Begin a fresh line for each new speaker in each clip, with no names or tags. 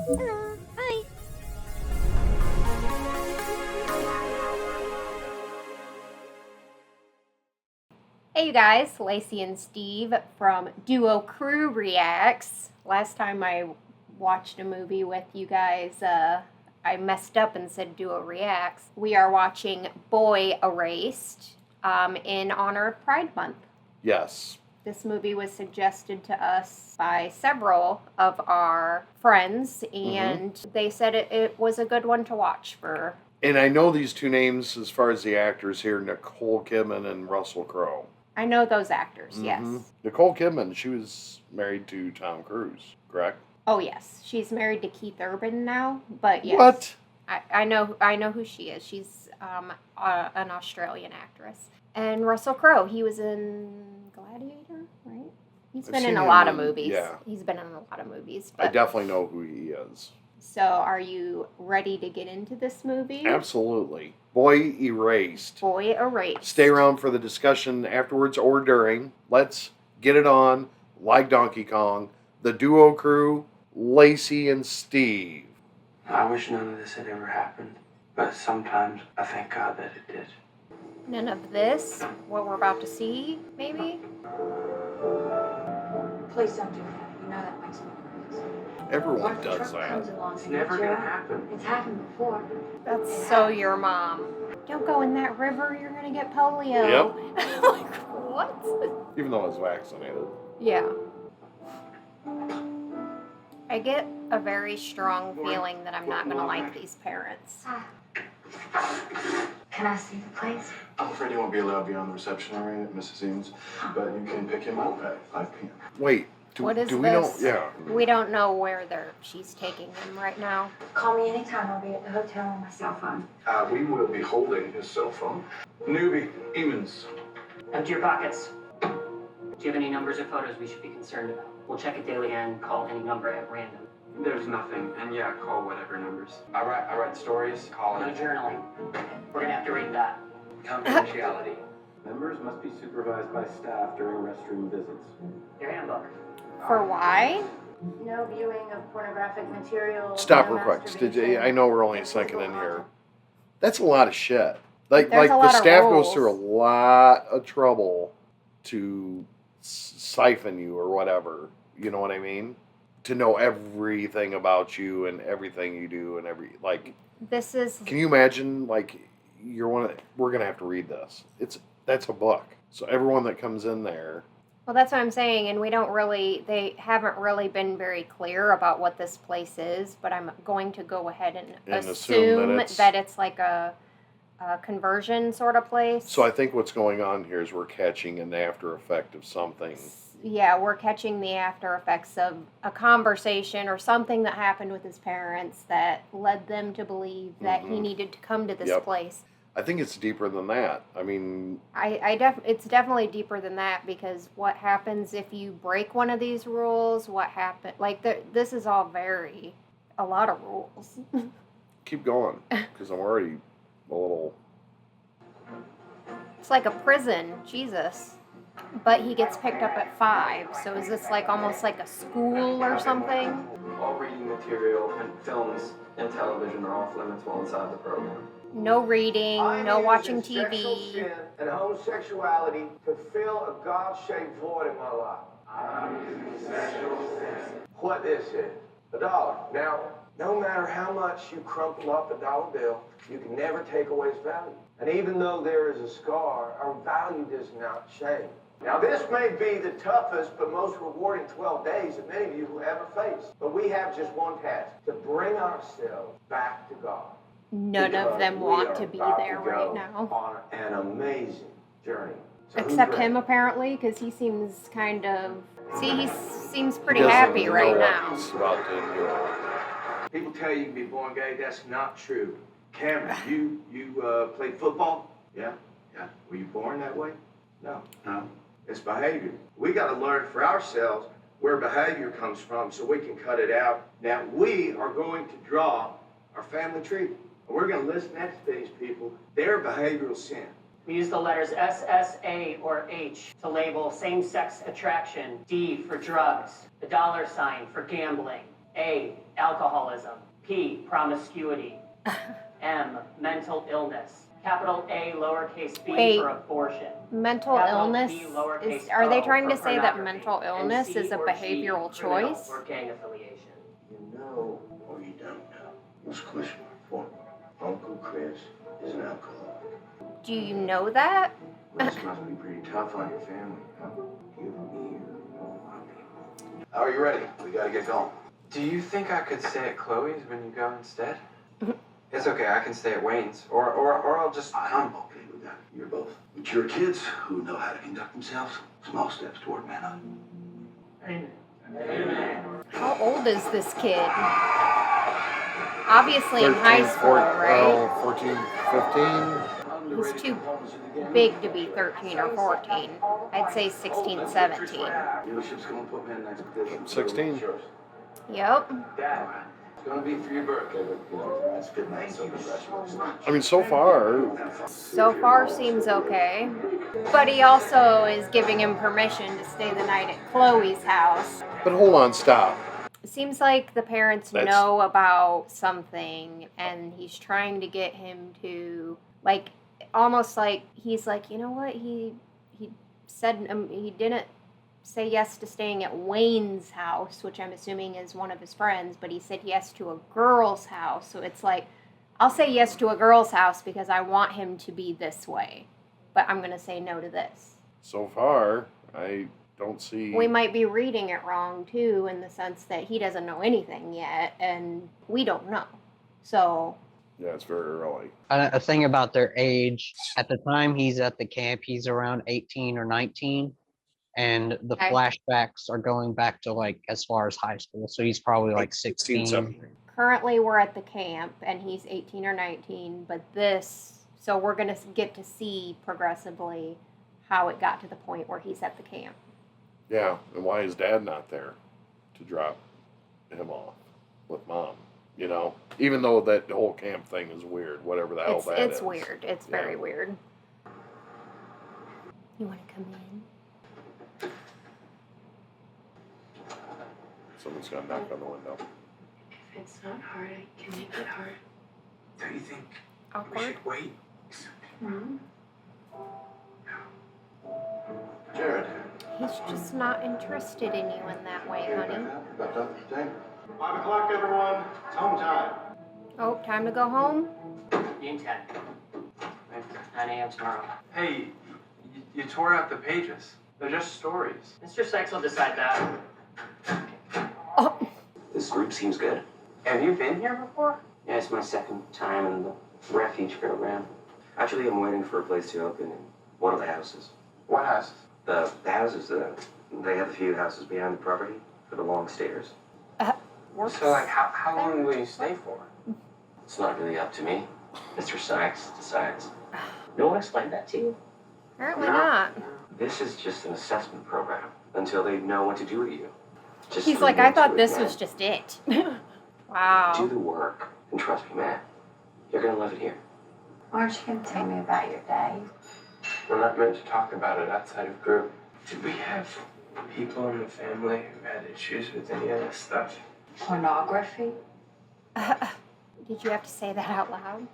Hello. Hi. Hey you guys, Lacey and Steve from Duo Crew Reacts. Last time I watched a movie with you guys, I messed up and said Duo Reacts. We are watching Boy Erased in honor of Pride Month.
Yes.
This movie was suggested to us by several of our friends, and they said it was a good one to watch for.
And I know these two names as far as the actors here, Nicole Kidman and Russell Crowe.
I know those actors, yes.
Nicole Kidman, she was married to Tom Cruise, correct?
Oh yes, she's married to Keith Urban now, but yes.
What?
I know who she is. She's an Australian actress. And Russell Crowe, he was in Gladiator, right? He's been in a lot of movies.
Yeah.
He's been in a lot of movies.
I definitely know who he is.
So, are you ready to get into this movie?
Absolutely. Boy Erased.
Boy Erased.
Stay around for the discussion afterwards or during. Let's get it on, like Donkey Kong. The Duo Crew, Lacey and Steve.
I wish none of this had ever happened, but sometimes I thank God that it did.
None of this, what we're about to see, maybe?
Please don't do that. You know that makes me nervous.
Everyone does that.
It's never gonna happen.
It's happened before.
That's so your mom. Don't go in that river, you're gonna get polio.
Yep.
Like, what?
Even though I was vaccinated.
Yeah. I get a very strong feeling that I'm not gonna like these parents.
Can I see the place?
I'm afraid he won't be allowed beyond the reception area at Mrs. Eames, but you can pick him up at 5 p.m.
Wait,
What is
do we
this?
know? Yeah.
We don't know where she's taking him right now.
Call me anytime. I'll be at the hotel on my cell phone.
We will be holding his cell phone. Newbie, Eamons.
Empty your pockets. Do you have any numbers or photos we should be concerned about? We'll check it daily and call any number at random.
There's nothing, and yeah, call whatever numbers. I write stories, call
No
it.
journaling. We're gonna have to read that.
Confidentiality.
Members must be supervised by staff during restroom visits.
Your handbook.
For why?
No viewing of pornographic material.
Stop
no
real quick.
masturbation,
I know we're only a second in here. That's a lot of shit. Like
There's a
the
lot of
staff
rules.
goes through a lot of trouble to siphon you or whatever. You know what I mean? To know everything about you and everything you do and
This is
Can you imagine we're gonna have to read this. That's a book. So everyone that comes in there.
Well, that's what I'm saying, and they haven't really been very clear about what this place is, but I'm going to go ahead and assume that it's like a conversion sort of place.
So I think what's going on here is we're catching an after effect of something.
Yeah, we're catching the after effects of a conversation or something that happened with his parents that led them to believe that he needed to come to this place.
I think it's deeper than that. I mean,
it's definitely deeper than that, because what happens if you break one of these rules? What happen? Like this is all a lot of rules.
keep going because I'm already a little.
It's like a prison, Jesus. But he gets picked up at 5, so is this like almost like a school or something?
All reading material and films and television are off limits while inside the program.
No reading, no watching TV.
Sin and homosexuality to fill a God-shaped void in my life. I'm using sexual sin. What this is? $1. Now, no matter how much you crumple up a dollar bill, you can never take away its value. And even though there is a scar, our value does not change. Now, this may be the toughest but most rewarding 12 days that many of you will ever face. But we have just one task: to bring ourselves back to God.
None of them want to be there right now.
On an amazing journey. So
Except him, apparently, because he seems kind of... See, he seems pretty happy right now.
People tell you you can be born gay. That's not true. Cameron, you played football? Yeah. Were you born that way? No. It's behavior. We got to learn for ourselves where behavior comes from so we can cut it out. Now, we are going to draw our family tree. And we're going to list next to these people their behavioral sin.
We use the letters S, S, A, or H to label same-sex attraction, D for drugs, the $ sign for gambling, A, alcoholism. P, promiscuity. M, mental illness. Capital A, lowercase b
Wait.
for abortion.
Mental
Capital
illness
B, lowercase
is, are they
o
trying to
for
say that
pornography.
mental
And
illness
C
is a
or G,
behavioral
criminal
choice?
or gang affiliation.
You know or you don't know. What's the question for? Uncle Chris is an alcoholic.
Do you know that?
This must be pretty tough on your family, huh? You and me and a lot of people. How are you ready? We gotta get going.
Do you think I could stay at Chloe's when you go instead? It's okay, I can stay at Wayne's. Or I'll just...
I'm okay with that. You're both mature kids who know how to conduct themselves. Small steps toward manhood.
Amen.
How old is this kid? Obviously in high school, right?
14, 15.
He's too big to be 13 or 14. I'd say 16, 17.
Dealership's gonna put me in an expedition.
16.
Yep.
Dad, it's gonna be for your birthday, but you know, that's good night, so congratulations.
I mean, so far,
Seems okay. But he also is giving him permission to stay the night at Chloe's house.
but hold on, stop.
It seems like the parents know about something and he's trying to get him to, like, almost like he's like, you know what, he said he didn't say yes to staying at Wayne's house, which I'm assuming is one of his friends, but he said yes to a girl's house. So it's like, I'll say yes to a girl's house because I want him to be this way, but I'm going to say no to this.
So far, I don't see.
We might be reading it wrong, too, in the sense that he doesn't know anything yet, and we don't know. So...
Yeah, it's very early.
A thing about their age, at the time he's at the camp, he's around 18 or 19, and the
Okay.
flashbacks are going back to, like, as far as high school, so he's probably like 16.
17.
Currently, we're at the camp, and he's 18 or 19, but so we're going to get to see progressively how it got to the point where he's at the camp.
Yeah, and why is Dad not there to drop him off with Mom? You know, even though that whole camp thing is weird, whatever the hell that is.
It's weird. It's very
Yeah.
weird. You want to come in?
Someone's got to knock on the window.
If it's not hard, I can make it hard.
Don't you think we
Awkward?
should wait?
Mm-hmm.
Jared.
He's just not interested in you in that way, honey.
Wrapped up for today. 5 o'clock, everyone. It's home time.
Oh, time to go home?
June 10. 9 a.m. tomorrow.
Hey, you tore out the pages. They're just stories.
Mr. Sykes will decide that.
Oh,
This group seems good.
Have you been here before?
Yeah, it's my second time in the refuge program. Actually, I'm waiting for a place to open in one of the houses.
What houses?
The houses, they have a few houses behind the property for the long stairs.
works.
So, like, how long will you stay for?
It's not really up to me. Mr. Sykes decides. No one explained that to you?
Apparently
No.
not.
This is just an assessment program until they know what to do with you. Just
He's
3
like, I
months
thought
with
this
me.
was just it.
Do
Wow.
the work, and trust me, man. You're gonna love it here.
Aren't you going to tell me about your day?
We're not meant to talk about it outside of group. Did we have people in the family who had issues with any of this stuff?
Pornography?
Did you have to say that out loud?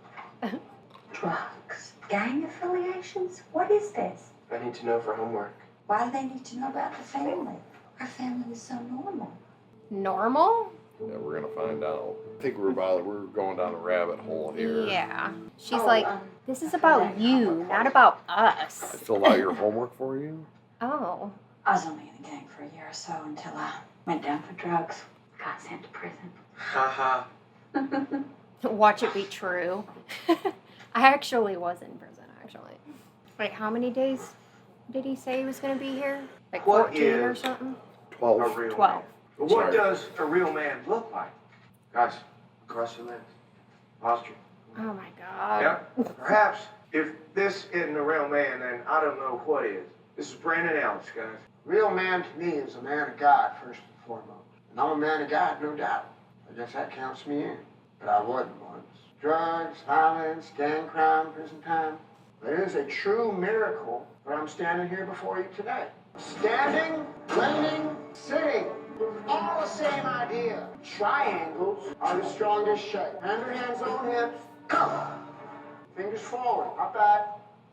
Drugs? Gang affiliations? What is this?
I need to know for homework.
Why do they need to know about the family? Our family is so normal.
Normal?
Yeah, we're gonna find out. I think we're going down a rabbit hole here.
Yeah. She's like, this is about you, not about us.
I filled out your homework for you.
Oh.
I was only in the gang for a year or so until I went down for drugs. Got sent to prison.
Haha.
Watch it be true. I actually was in prison, actually. Wait, how many days did he say he was going to be here? Like
What
14 or
is
something?
12.
A real
12.
man.
But what
Sorry.
does a real man look like?
Guys, cross your legs. Posture.
Oh my god.
Yep. Perhaps if this isn't a real man, then I don't know what is. This is Brandon Ellis, guys.
Real man to me is a man of God, first and foremost. And I'm a man of God, no doubt. I guess that counts me in. But I wasn't once. Drugs, violence, gang crime, prison time. But it is a true miracle that I'm standing here before you today. Standing, leaning, sitting. All the same idea. Triangles are the strongest shape. Hand your hands on hips. Go. Fingers forward, not back.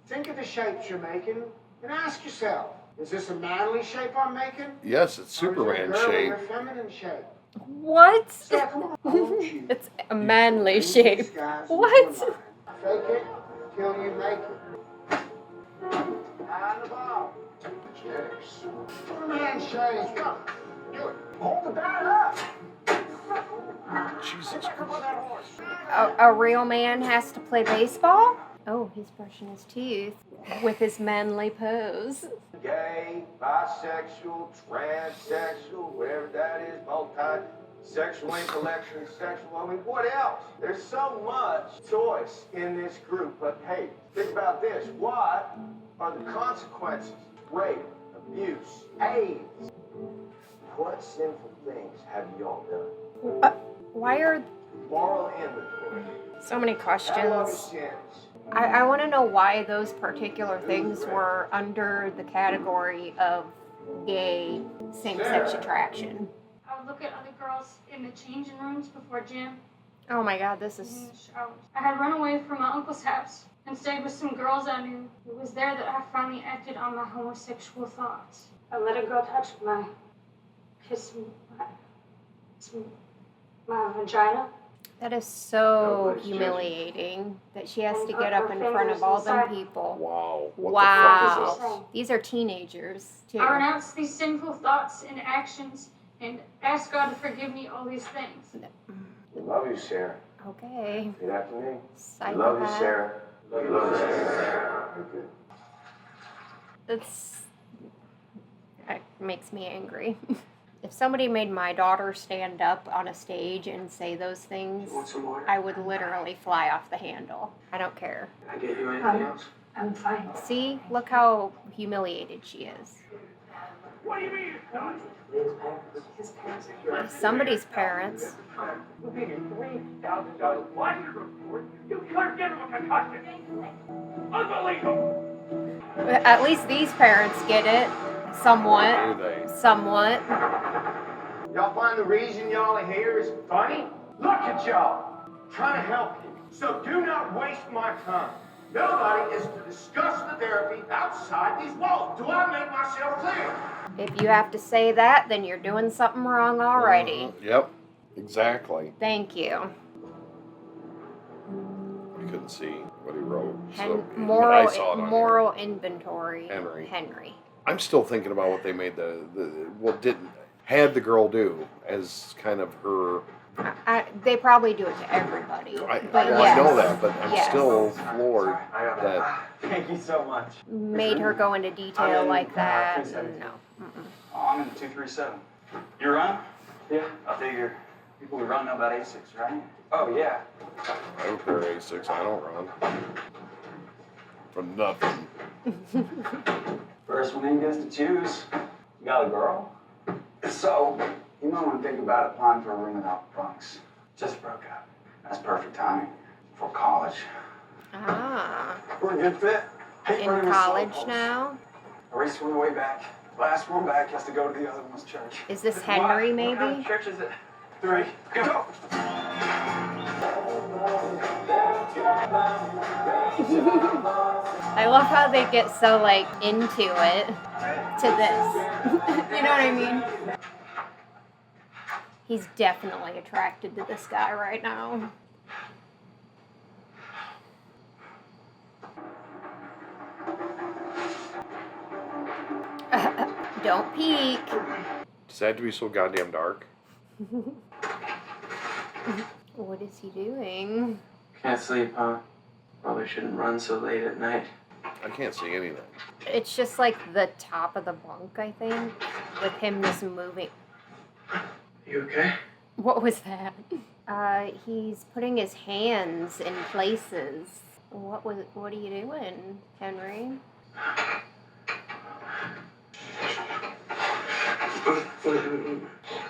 Think of the shapes you're making and ask yourself, is this a manly shape I'm making?
Yes, it's Superman shape.
Or a feminine shape?
What?
Step, come on.
It's a manly shape. What?
Fake it till you make it. And the ball. Cheers. Superman shape. Come. Do it. Hold the bat up.
Jesus
A real man has to play baseball? Oh, he's brushing his teeth with his manly pose.
Gay, bisexual, transsexual, whatever that is, multi-sexual, intellectual, sexual. I mean, what else? There's so much choice in this group, but hey, think about this. What are the consequences? Rape, abuse, AIDS. What sinful things have y'all done?
Why are
Moral inventory.
so many
I love
questions?
sins.
I want to know why those particular things were under the category of gay same-sex attraction.
I would look at other girls in the changing rooms before gym.
Oh my god, this
In
is...
the showers. I had run away from my uncle's house and stayed with some girls I knew. It was there that I finally acted on my homosexual thoughts. I let a girl touch kiss my vagina.
That is so humiliating that she has to get up in front of all them people.
Wow. What
Wow.
the fuck is this?
These are teenagers, too.
I renounce these sinful thoughts and actions and ask God to forgive me all these things.
We love you, Sarah.
Okay.
Repeat after me.
Psychopath.
We love you, Sarah. We love you, Sarah. Very good.
That makes me angry. If somebody made my daughter stand up on a stage and say those things,
You want some water?
I would literally fly off the handle. I don't care.
Can I get you anything else?
I'm fine.
See? Look how humiliated she is.
What do you mean?
His parents are here.
Somebody's parents.
We'll be here $3,000. Why did you report? You can't get him a concussion. Unbelievable.
At least these parents get it. Somewhat.
Do they?
Somewhat.
Y'all find the reason y'all are here is funny? Look at y'all. I'm trying to help you. So do not waste my time. Nobody is to discuss the therapy outside these walls. Do I make myself clear?
If you have to say that, then you're doing something wrong already.
Yep. Exactly.
Thank you.
I couldn't see what he wrote. So I saw it
Moral
on
moral inventory.
Henry. I'm still thinking about what they made had the girl do as kind of her.
They probably do it to everybody.
I
yes.
know that, but I'm
Yes.
still floored that.
Thank you so much.
Made her go into detail like that. No. Mm-mm.
Oh, I'm in the 237. You run?
Yeah.
I figure people who run know about A6, right?
Oh, yeah.
I have a pair of A6. I don't run. For nothing.
First one in gets to choose. You got a girl? So, you might want to think about applying for a room without bunks. Just broke up. That's perfect timing for college.
Ah.
We're a good fit. Hate
In
running with
college
softballs.
now?
I raced one way back. Last one back has to go to the other one's church.
Is this Henry,
What kind
maybe?
of church is it? 3, go!
I love how they get so, like, into it to this. You know what I mean? He's definitely attracted to this guy right now. Don't peek.
Does that have to be so goddamn dark?
What is he doing?
Can't sleep, huh? Probably shouldn't run so late at night.
I can't see anything.
It's just like the top of the bunk, I think, with him just moving.
You okay?
What was that? He's putting his hands in places. What are you doing, Henry?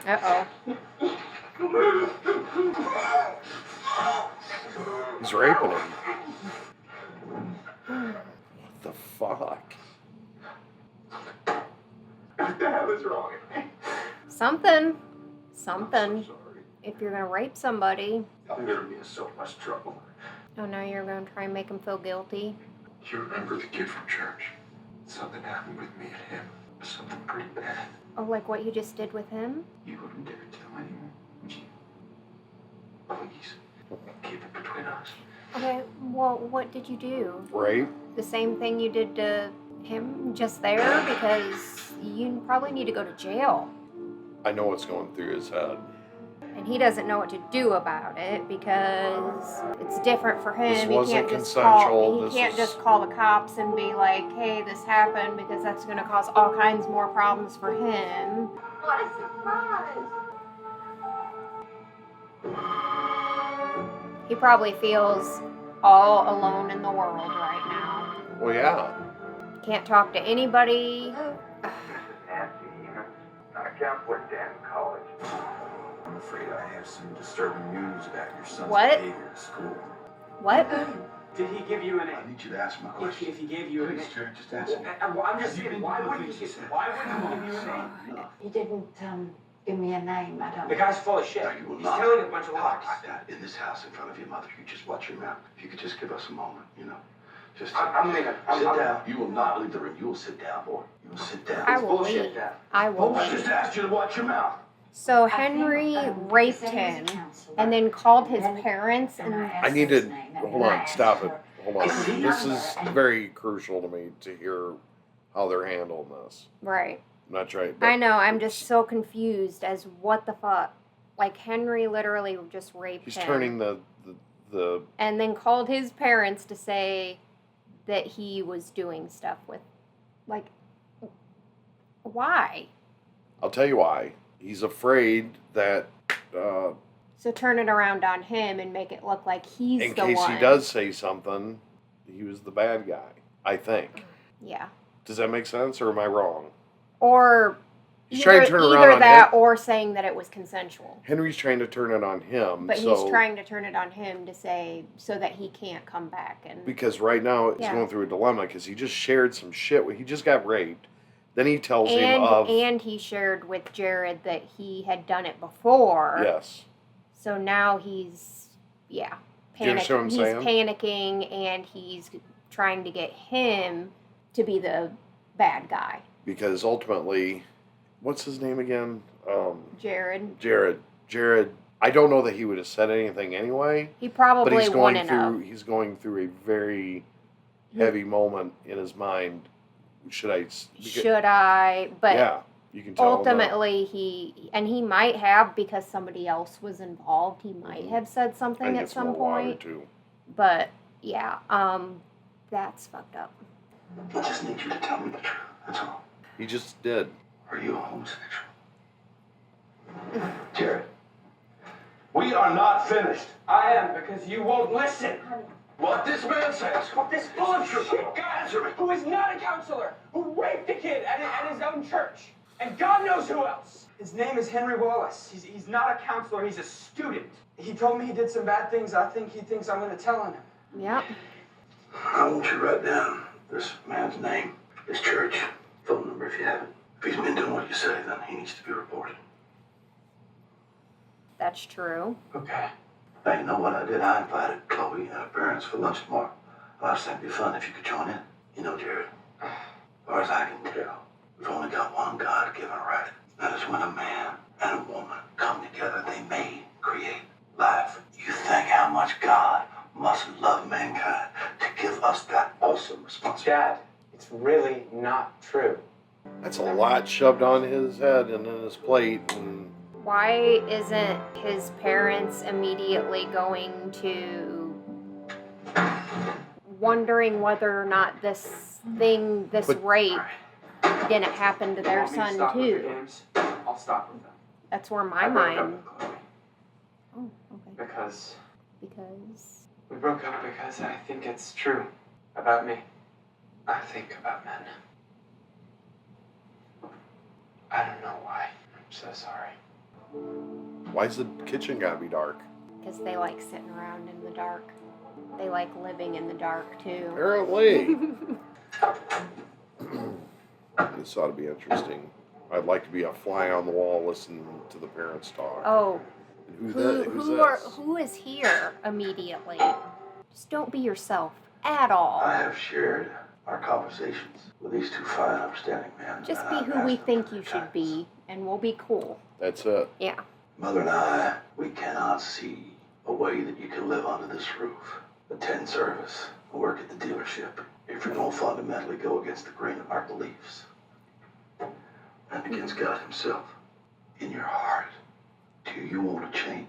Uh-oh.
He's raping him. What the fuck?
What the hell is wrong with me?
Something.
I'm
Something.
so sorry.
If you're gonna rape somebody.
You're getting me in so much trouble.
Oh, now you're gonna try and make him feel guilty.
You remember the kid from church? Something happened with me and him. Something pretty bad.
Oh, like what you just did with him?
You wouldn't dare tell anyone, would you? Please, keep it between us.
Okay, well, what did you do?
Rape?
The same thing you did to him just there? Because you probably need to go to jail.
I know what's going through his head.
And he doesn't know what to do about it because it's different for him.
This
He
wasn't
can't just
consensual.
he can't just call the cops and be like, hey, this happened, because that's going to cause all kinds more problems for him.
What a surprise!
He probably feels all alone in the world right now.
Well, yeah.
Can't talk to anybody.
Nancy, I counselor Dan in college. I'm afraid I have some disturbing news about your son's
What?
behavior at school.
What?
Did he give you a
I
name?
need you to ask my question.
If he gave you a name.
Please, Jared, just ask me.
I'm just kidding. Why wouldn't he give you a name?
He didn't give me a name. I don't.
The guy's full of shit.
No, you will
He's
not
telling a bunch of
talk
lies.
like that in this house in front of your mother. You just watch your mouth. If you could just give us a moment, Just
I'm leaving.
sit down. You will not leave the room. You will sit down, boy. You will sit down.
I will
bullshit,
leave.
Dad.
I will
I
leave.
just asked you to watch your mouth.
So Henry raped him and then called his parents and
I need to... Hold on. Stop it. Hold on. This is very crucial to me to hear how they're handling this.
right.
I'm not trying...
I know, I'm just so confused as what the fuck. Like Henry literally just raped
He's
him.
turning the...
And then called his parents to say that he was doing stuff with, like, why?
I'll tell you why. He's afraid that...
So turn it around on him and make it look like he's
in
the
case
one.
he does say something, he was the bad guy. I think.
Yeah.
Does that make sense, or am I wrong?
Or
He's trying to turn it around
either
on
that
him.
or saying that it was consensual.
Henry's trying to turn it on him.
But
so,
he's trying to turn it on him to say so that he can't come back and
because right now he's
Yeah.
going through a dilemma because he just shared some shit. He just got raped. Then he tells him of...
and he shared with Jared that he had done it before.
Yes.
So now he's
Do you understand what I'm
he's
saying?
panicking and he's trying to get him to be the bad guy.
Because ultimately, what's his name again?
Jared.
Jared. I don't know that he would have said anything anyway.
He probably
But he's going
wouldn't
through.
have.
He's going through a very heavy moment in his mind. Should I?
Should I? But
yeah, you can tell.
ultimately, he might have, because somebody else was involved. He might have said
I
something
think
at
it's
some
more water
point.
too.
But yeah, that's fucked up.
I just need you to tell me the truth. That's all.
He just did.
Are you a homosexual? Jared, we are not finished.
I am, because you won't listen.
What this man says.
This full of shit guy
Answer me.
who is not a counselor, who raped a kid at his own church, and God knows who else. His name is Henry Wallace. He's not a counselor, he's a student. He told me he did some bad things. I think he thinks I'm going to tell on him.
Yep.
I want you to write down this man's name, his church, phone number if you have it. If he's been doing what you say, then he needs to be reported.
That's true.
Okay.
Now, you know what I did? I invited Chloe and her parents for lunch tomorrow. I was thinking it'd be fun if you could join in. You know, Jared, as far as I can tell, we've only got one God-given right. That is when a man and a woman come together, they may create life. You think how much God must love mankind to give us that awesome responsibility.
Dad, it's really not true.
That's a lot shoved on his head and in his plate. And
Why isn't his parents immediately going to wondering whether or not this rape didn't happen to their son too?
I'll stop with them.
That's where my
I broke up
mind.
with Chloe
Oh, okay.
because
Because
we broke up because I think it's true about me. I think about men. I don't know why. I'm so sorry.
why's the kitchen gotta be dark?
Because they like sitting around in the dark. They like living in the dark too.
Apparently. This ought to be interesting. I'd like to be a fly on the wall listening to the parents talk.
Oh,
Who's
who is here immediately? Just don't be yourself at all.
I have shared our conversations with these two fine, upstanding men.
Just be who we think you should be, and we'll be cool.
That's it.
Yeah.
Mother and I, we cannot see a way that you can live under this roof, attend service, work at the dealership, if you're going to fundamentally go against the grain of our beliefs and against God himself. In your heart, do you want to change?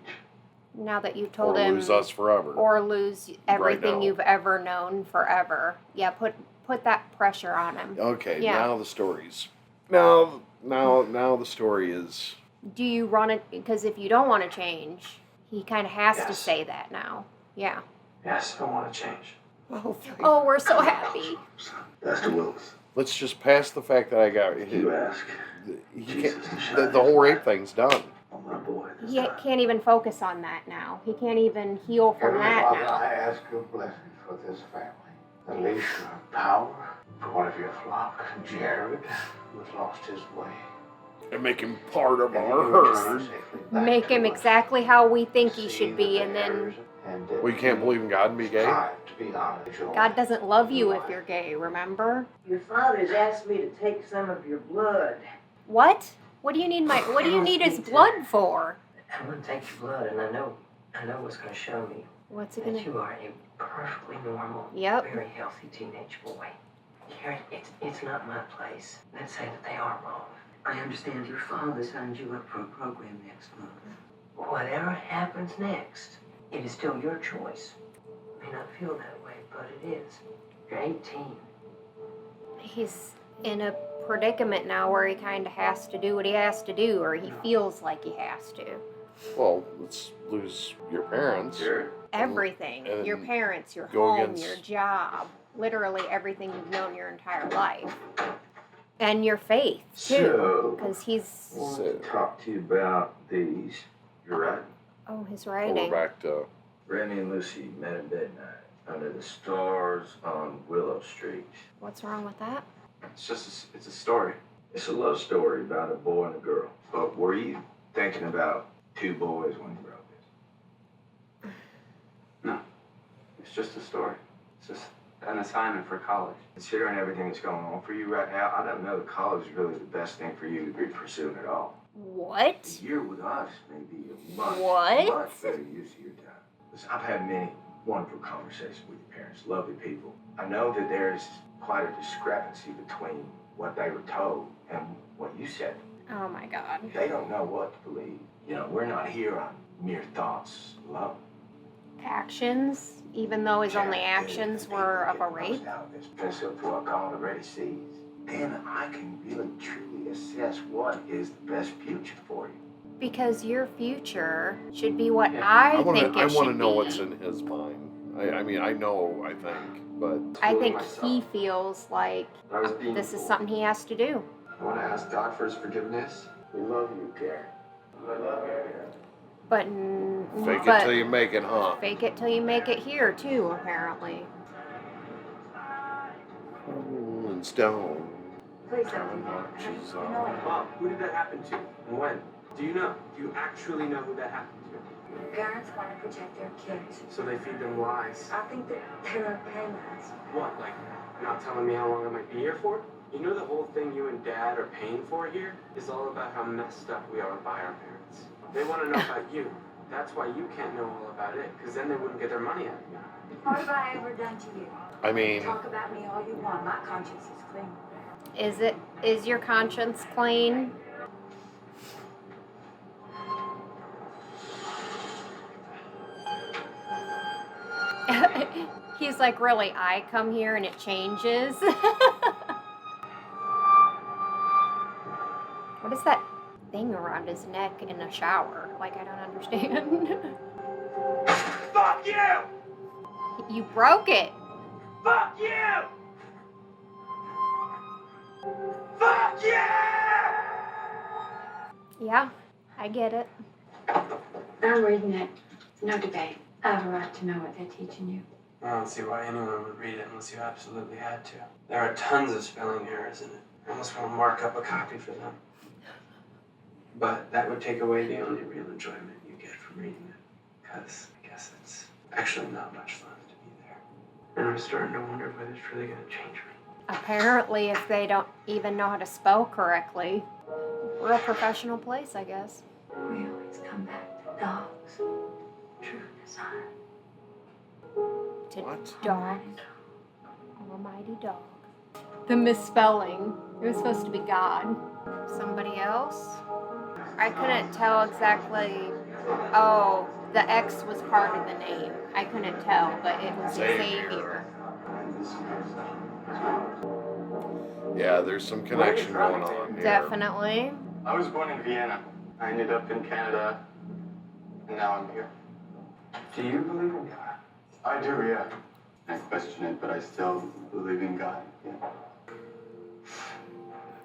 Now that you've told
Or
him,
lose us forever.
or lose everything
now.
you've ever known forever. Yeah, put that pressure on him.
Okay,
Yeah.
now the stories. Now the story is...
Do you want to? Because if you don't want to change, he kind of has to
Yes.
say that now. Yeah.
Yes, I want to change.
Oh, we're so happy.
Pastor Willis.
Let's just pass the fact that I got...
You ask.
The whole rape thing's done.
Oh, my boy.
He can't even focus on that now. He can't even heal from
Heavenly
that
Father,
now.
I ask your blessing for this family. Release your power for one of your flock, Jared, who has lost his way.
And make him part of
And
our
you
herd.
return safely back
Make
to
him
us.
exactly how we think he
See
should be,
that
and
the
then
errors and that
Well, you can't believe in God and be gay?
strive to be honest.
God doesn't love you if you're gay, remember?
Your father's asked me to take some of your blood.
What? What do you need his blood for?
I'm gonna take your blood, and I know what's gonna show me
What's it
that
gonna...
you are a perfectly normal,
Yep.
very healthy teenage boy. Karen, it's not my place. Let's say that they are wrong. I understand your father signed you up for a program next month. Whatever happens next, it is still your choice. It may not feel that way, but it is. You're 18.
He's in a predicament now where he kind of has to do what he has to do, or he feels like he has to.
Well, let's lose your parents.
Everything.
And
Your parents, your
go
home,
against-
your job. Literally everything you've known your entire life. And your faith, too.
So-
Because he's...
I want to talk to you about these. You're right.
Oh, his
We're
writing.
back to...
Randy and Lucy met at midnight under the stars on Willow Street.
What's wrong with that?
It's a story. It's a love story about a boy and a girl. But were you thinking about two boys when you wrote this? No. It's just a story. It's just an assignment for college. Considering everything that's going on for you right now, I don't know that college is really the best thing for you to be pursuing at all.
What?
A year with us may be a much better use of your time. Listen, I've had many wonderful conversations with your parents, lovely people. I know that there's quite a discrepancy between what they were told and what you said.
Oh my God.
They don't know what to believe. You know, we're not here on mere thoughts alone.
Actions, even though his only actions were of a rape.
It's pencil to what God already sees. Then I can really truly assess what is the best future for you.
Because your future should be what I think it
I
should
want to know
be.
what's in his mind. I mean, I know, I think, but...
I think he feels like
I was being
this is
fooled.
something he has to do.
I want to ask God for his forgiveness. We love you, Karen. I love you, Karen.
But
Fake it till you make it, huh?
Fake it till you make it here too, apparently.
Rolling stone.
Please don't do that.
She's,
Mom, who did that happen to? And when? Do you know? Do you actually know who that happened to?
Parents want to protect their kids.
So they feed them lies.
I think that they're okay with us.
What, like not telling me how long I might be here for? You know the whole thing you and Dad are paying for here is all about how messed up we are by our parents. They want to know about you. That's why you can't know all about it, because then they wouldn't get their money out of you.
What have I ever done to you?
I mean...
Talk about me all you want. My conscience is clean.
Is your conscience clean? He's like, really, I come here and it changes? What is that thing around his neck in a shower? Like, I don't understand.
Fuck you!
You broke it.
Fuck you! Fuck you!
Yeah, I get it.
I'm reading it. No debate. I have a right to know what they're teaching you.
I don't see why anyone would read it unless you absolutely had to. There are tons of spelling errors in it. I almost want to mark up a copy for them.
But that would take away the only real enjoyment you get from reading it. Because I guess it's actually not much fun to be there. And I'm starting to wonder whether it's really going to change me.
Apparently, if they don't even know how to spell correctly. Real professional place, I guess.
We always come back to dogs. True design.
To
What?
dogs. Almighty dog. The misspelling. It was supposed to be God. Somebody else? I couldn't tell exactly. Oh, the X was part of the name. I couldn't tell, but it was Xavier.
Yeah, there's some connection going on here.
Definitely.
I was born in Vienna. I ended up in Canada, and now I'm here.
Do you believe in God?
I do, yeah. I question it, but I still believe in God, yeah.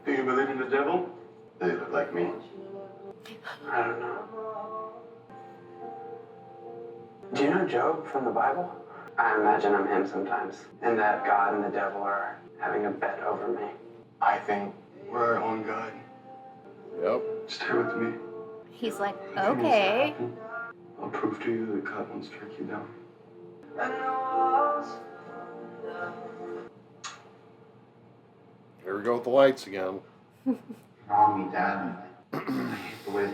Do you believe in the devil? They look like me.
I don't know. Do you know Job from the Bible? I imagine I'm him sometimes, and that God and the devil are having a bet over me.
I think we're our own God.
Yep.
Stay with me.
He's like, okay.
I'll prove to you that God won't strike you down.
Here we go with the lights again.
Call me Dad.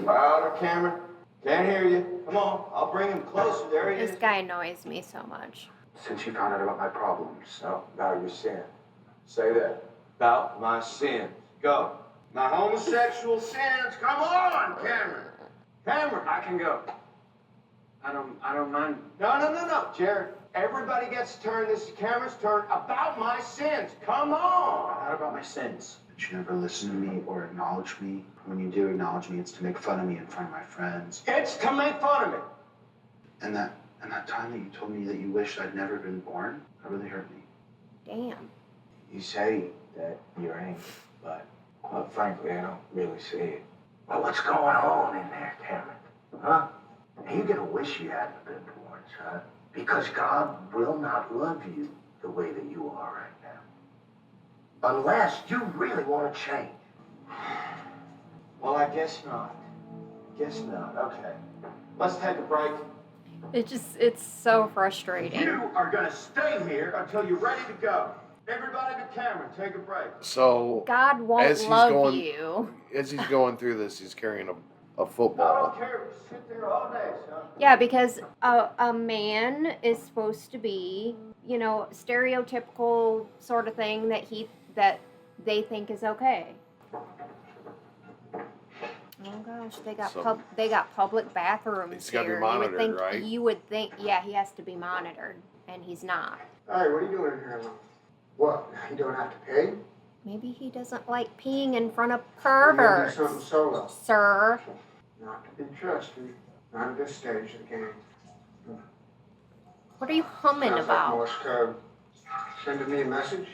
Louder, Cameron. Can't hear you. Come on, I'll bring him closer. There he is.
This guy annoys me so much.
Since you found out about my problems. No, about your sin. Say that. About my sins. Go. My homosexual sins. Come on, Cameron. Cameron.
I can go. I don't mind.
No, Jared. Everybody gets a turn. This is Cameron's turn. About my sins. Come on.
Not about my sins.
But you never listen to me or acknowledge me. When you do acknowledge me, it's to make fun of me in front of my friends.
It's to make fun of me.
And that time that you told me that you wished I'd never been born, that really hurt me.
Damn.
You say that you're angry, but frankly, I don't really see it.
Well, what's going on in there, Cameron? Huh? Are you gonna wish you hadn't been born, son? Because God will not love you the way that you are right now. Unless you really want to change.
Well, I guess not. Guess not. Okay. Let's take a break.
It's so frustrating.
You are gonna stay here until you're ready to go. Everybody but Cameron, take a break.
So
God won't
as he's
love
going,
you.
As he's going through this, he's carrying a
I
football.
don't care. Sit there all day, son.
Yeah, because a man is supposed to be, you know, stereotypical sort of thing that they think is okay. Oh gosh, they got public bathrooms
He's gotta be
here.
monitored, right?
You would think, yeah, he has to be monitored, and he's not.
Hey, what are you doing here alone? What? You don't have to pay?
Maybe he doesn't like peeing in front of
You're gonna do
perverts,
something solo.
sir.
Not to be trusted. Not at this stage of the game.
What are you humming
Sounds
about?
like Morse code. Sending me a message?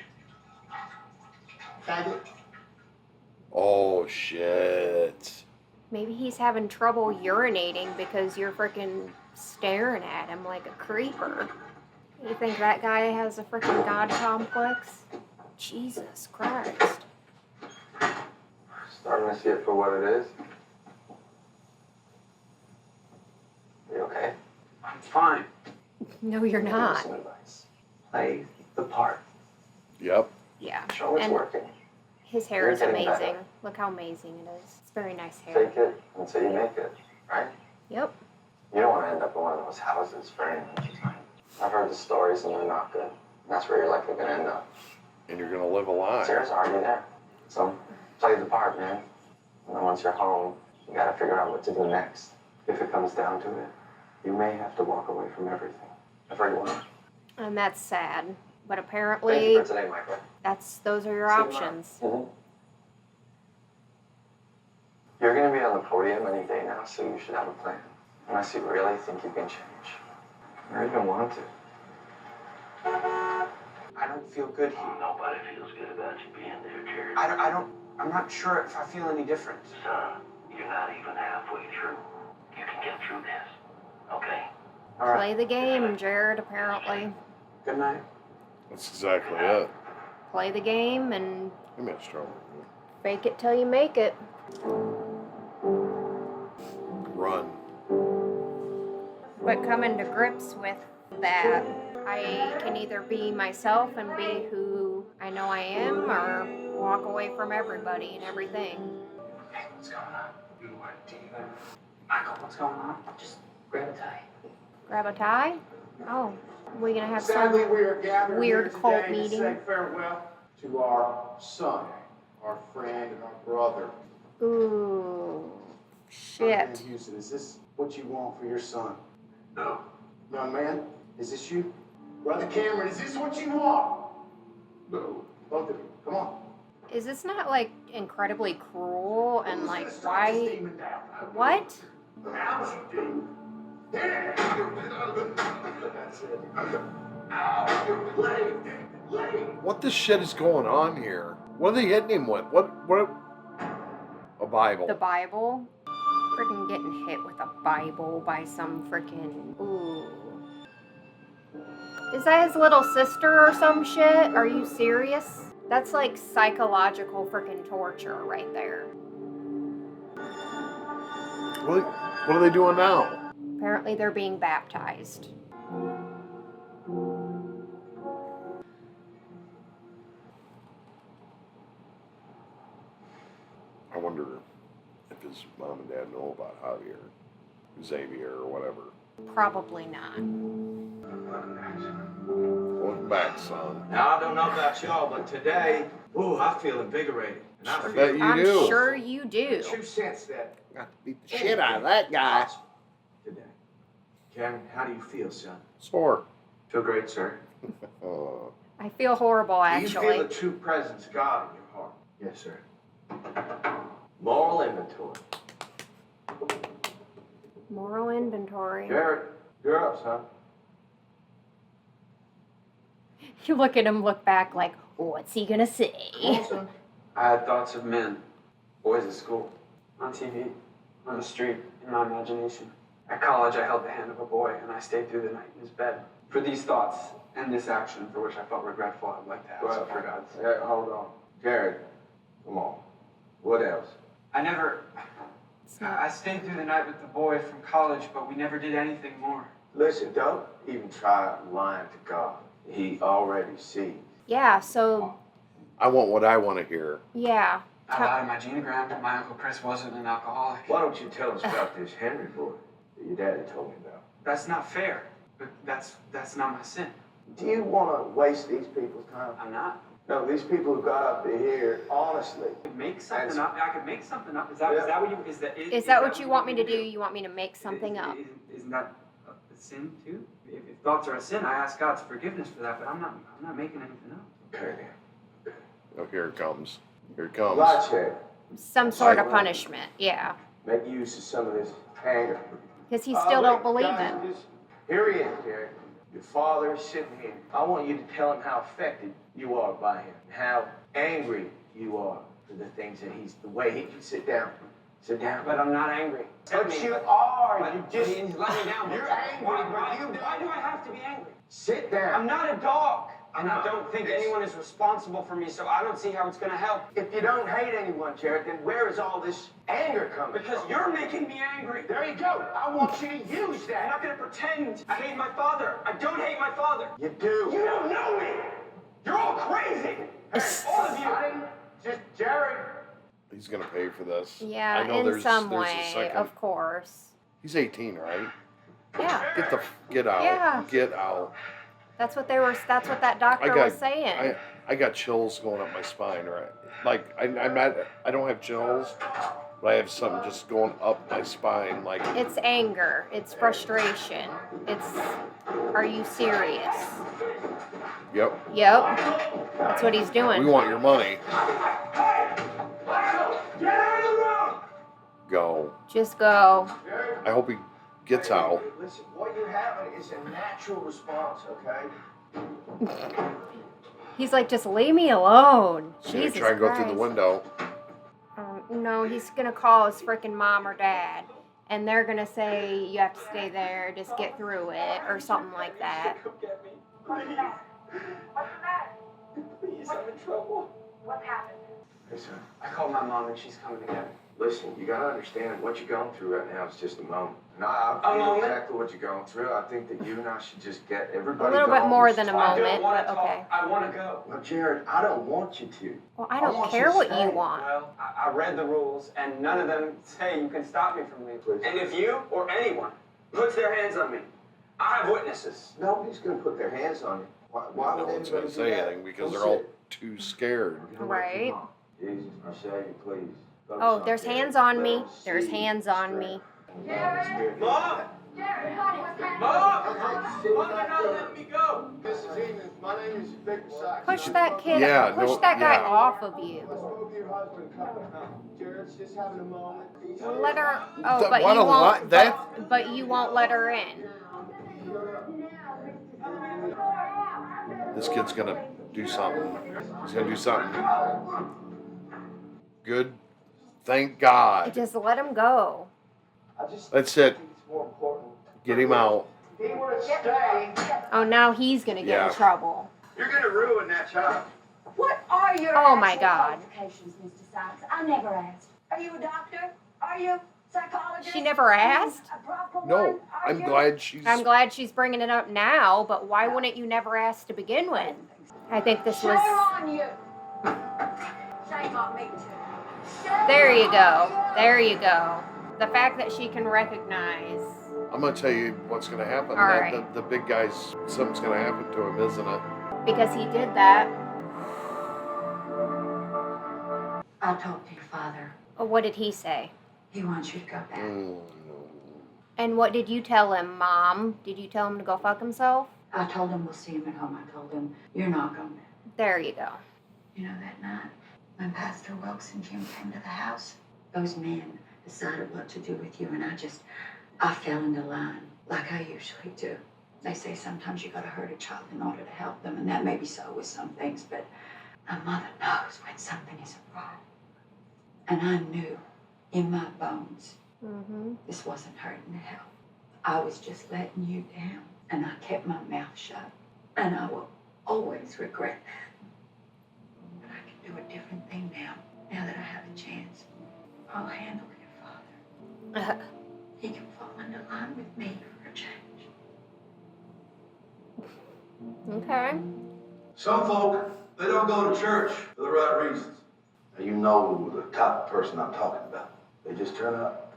Faggot?
Oh shit.
Maybe he's having trouble urinating because you're freaking staring at him like a creeper. You think that guy has a freaking God complex? Jesus Christ.
Starting to see it for what it is. You okay? I'm fine.
No, you're not.
Some advice. Play the part.
Yep.
Yeah.
Show it's
And
working.
his hair
You're
is
getting
amazing.
better.
Look how amazing it is. It's very nice hair.
Fake it until you make it, right?
Yep.
You don't want to end up in one of those houses for any length of time. I've heard the stories and they're not good. That's where you're likely going to end up.
And you're gonna live a lie.
Sarah's already there. So play the part, man. And then once you're home, you got to figure out what to do next. If it comes down to it, you may have to walk away from everything. Everyone.
And that's sad. But
Thank
apparently,
you for today, Michael.
those are your
See you
options.
tomorrow. You're going to be on the podium any day now, so you should have a plan. Unless you really think you can change. Or even want to. I don't feel good here.
Nobody feels good about you being there, Jared.
I'm not sure if I feel any different.
Son, you're not even halfway through. You can get through this, okay?
All right.
Play the game, Jared, apparently.
Good night.
That's exactly it.
Play the game and
Give me a strawberry.
fake it till you make it.
Run.
But coming to grips with that, I can either be myself and be who I know I am, or walk away from everybody and everything.
Hey, what's going on? Michael, what's going on?
Just grab a tie.
Grab a tie? Oh, we gonna have
Sadly,
some
we are gathered
weird
here
cult
today to say
meeting?
farewell to our son, our friend, and our brother.
Ooh,
Man,
shit.
Houston, is this what you want for your son?
No.
Young man, is this you? Brother Cameron, is this what you want?
No.
Both of you, come on.
Is this not like incredibly cruel and like why? What?
What the shit is going on here? What are they hitting him with? What? A Bible.
The Bible? Freaking getting hit with a Bible by some freaking. Ooh. Is that his little sister or some shit? Are you serious? That's like psychological freaking torture right there.
What are they doing now?
Apparently they're being baptized.
I wonder if his mom and dad know about Javier, Xavier, or whatever.
Probably not.
Welcome back, son.
Now, I don't know about y'all, but today, ooh, I feel invigorated. And I
Bet
feel
you
I'm
do.
sure you do.
true sense that
Got to beat the shit out of that guy.
today. Cameron, how do you feel, son?
Sore.
Feel great, sir.
Oh.
I feel horrible,
Do you feel
actually.
the true presence of God in your heart?
Yes, sir.
Moral inventory.
Moral inventory.
Jared, you're up, son.
You look at him, look back like, what's he gonna say?
I had thoughts of men, boys at school, on TV, on the street, in my imagination. At college, I held the hand of a boy, and I stayed through the night in his bed. For these thoughts and this action, for which I felt regretful, I'd like to have some for God's sake.
Hey, hold on. Jared, come on. What else?
I stayed through the night with the boy from college, but we never did anything more.
Listen, don't even try lying to God. He already sees.
Yeah, so,
I want what I want to hear.
yeah.
I lied on my genogram. My Uncle Chris wasn't an alcoholic.
Why don't you tell us about this Henry boy that your daddy told me about?
That's not fair, but that's not my sin.
Do you want to waste these people's time?
I'm not.
No, these people who got up to here, honestly.
I could make something up. I could make something up. Is that what you?
Is that what you want me to do? You want me to make something up?
Isn't that a sin too? If thoughts are a sin, I ask God's forgiveness for that. But I'm not making anything up.
Okay, then.
Oh, here it comes. Here it comes.
Bloodshed.
Some sort of punishment, yeah.
Make use of some of this anger.
Because he still don't believe
guys,
him.
Here he is, Jared. Your father is sitting here. I want you to tell him how affected you are by him, how angry you are for the things that the way he can sit down. Sit down.
But I'm not angry.
But you are.
But
You just
let me down.
You're angry.
Why do I have to be angry?
Sit down.
I'm not a dog. And I don't think anyone is responsible for me, so I don't see how it's going to help.
If you don't hate anyone, Jared, then where is all this anger coming
Because
from?
you're making me angry.
There you go. I want you to use
I'm
that.
not going to pretend I hate my father. I don't hate my father.
You do.
You don't know me. You're all crazy. All of you.
Just Jared.
He's gonna pay for this.
Yeah,
I know
in
there's
some
a
way,
second.
of course.
He's 18, right?
Yeah,
Get out.
Yeah.
Get out.
that's what that doctor was saying.
I got chills going up my spine, right? Like I don't have chills, but I have something just going up my spine. Like
It's anger. It's frustration. Are you serious?
Yep.
Yep. That's what he's doing.
We want your money. Go.
Just go.
I hope he gets out.
Listen, what you're having is a natural response, okay?
He's like, just leave me alone.
He's gonna
Jesus
try and go
Christ.
through the window.
No, he's gonna call his freaking mom or dad, and they're gonna say you have to stay there, just get through it, or something like that.
Come get me. Please. Please, I'm in trouble.
What happened?
Hey, son.
I called my mom and she's coming to get me.
Listen, you gotta understand what you're going through right now is just a moment. And I
A
feel
moment?
exactly what you're going through. I think that you and I should just get
A
everybody
little bit
going.
more
Just
than a
talk.
I don't
moment,
want
but
to
okay.
talk. I want to go.
Well, Jared, I don't want you to.
Well, I don't
want
care
you to
what
stay.
you want.
Well, I read the rules, and none of them say you can stop me from leaving.
Please.
And if you or anyone puts their hands on me, I have witnesses.
Nobody's gonna put their hands on you. Why
No
would
one's
anybody
gonna
do
say
that?
anything because
Go
they're all
sit.
too scared.
Right.
Jesus, I say you, please. Focus
Oh,
on
there's
Jared.
hands on
Let
me.
him
There's
see
hands
the
on me.
strength.
Mom!
Jared,
Mom!
honey, what's happening?
Mom, you're not letting me go.
Mrs. Eamons, my name is Victor Sykes.
Push that kid.
Yeah,
push
no,
that guy
yeah.
off of
I
you.
spoke to your husband coming home. Jared's just having a moment.
Let her. Oh,
Th-
but
what
you
a
won't.
lot- that-
But you won't let her in.
This kid's gonna do something. He's gonna do something. Good. Thank God.
Just let him go.
That's it. Get him out.
If he were to stay,
Oh, now he's gonna get
Yeah.
in trouble.
you're gonna ruin that child.
What are your
Oh, my
actual
God.
qualifications, Mr. Sykes? I never asked. Are you a doctor? Are you a psychologist?
She never asked?
A proper one?
No,
Are
I'm
you?
glad she's.
I'm glad she's bringing it up now, but why wouldn't you never ask to begin with? I think this
Shame
was.
on you. Shame on me too. Shame
There you
on
go. There you go. The fact that she can recognize.
I'm gonna tell you what's gonna happen.
All
That-
right.
the big guy's something's gonna happen to him, isn't it?
Because he did that.
I'll talk to your father.
What did he say?
He wants you to go back.
And what did you tell him, Mom? Did you tell him to go fuck himself?
I told him we'll see him at home. I told him you're not going there.
There you go.
You know that night when Pastor Wilkes and Jim came to the house? Those men decided what to do with you, and I fell into line like I usually do. They say sometimes you gotta hurt a child in order to help them, and that may be so with some things, but a mother knows when something isn't right. And I knew in my bones this wasn't hurting to help. I was just letting you down, and I kept my mouth shut, and I will always regret that. But I can do a different thing now that I have a chance. I'll handle your father. He can fall into line with me for a change.
Okay.
Some folk, they don't go to church for the right reasons. And you know the type of person I'm talking about. They just turn up.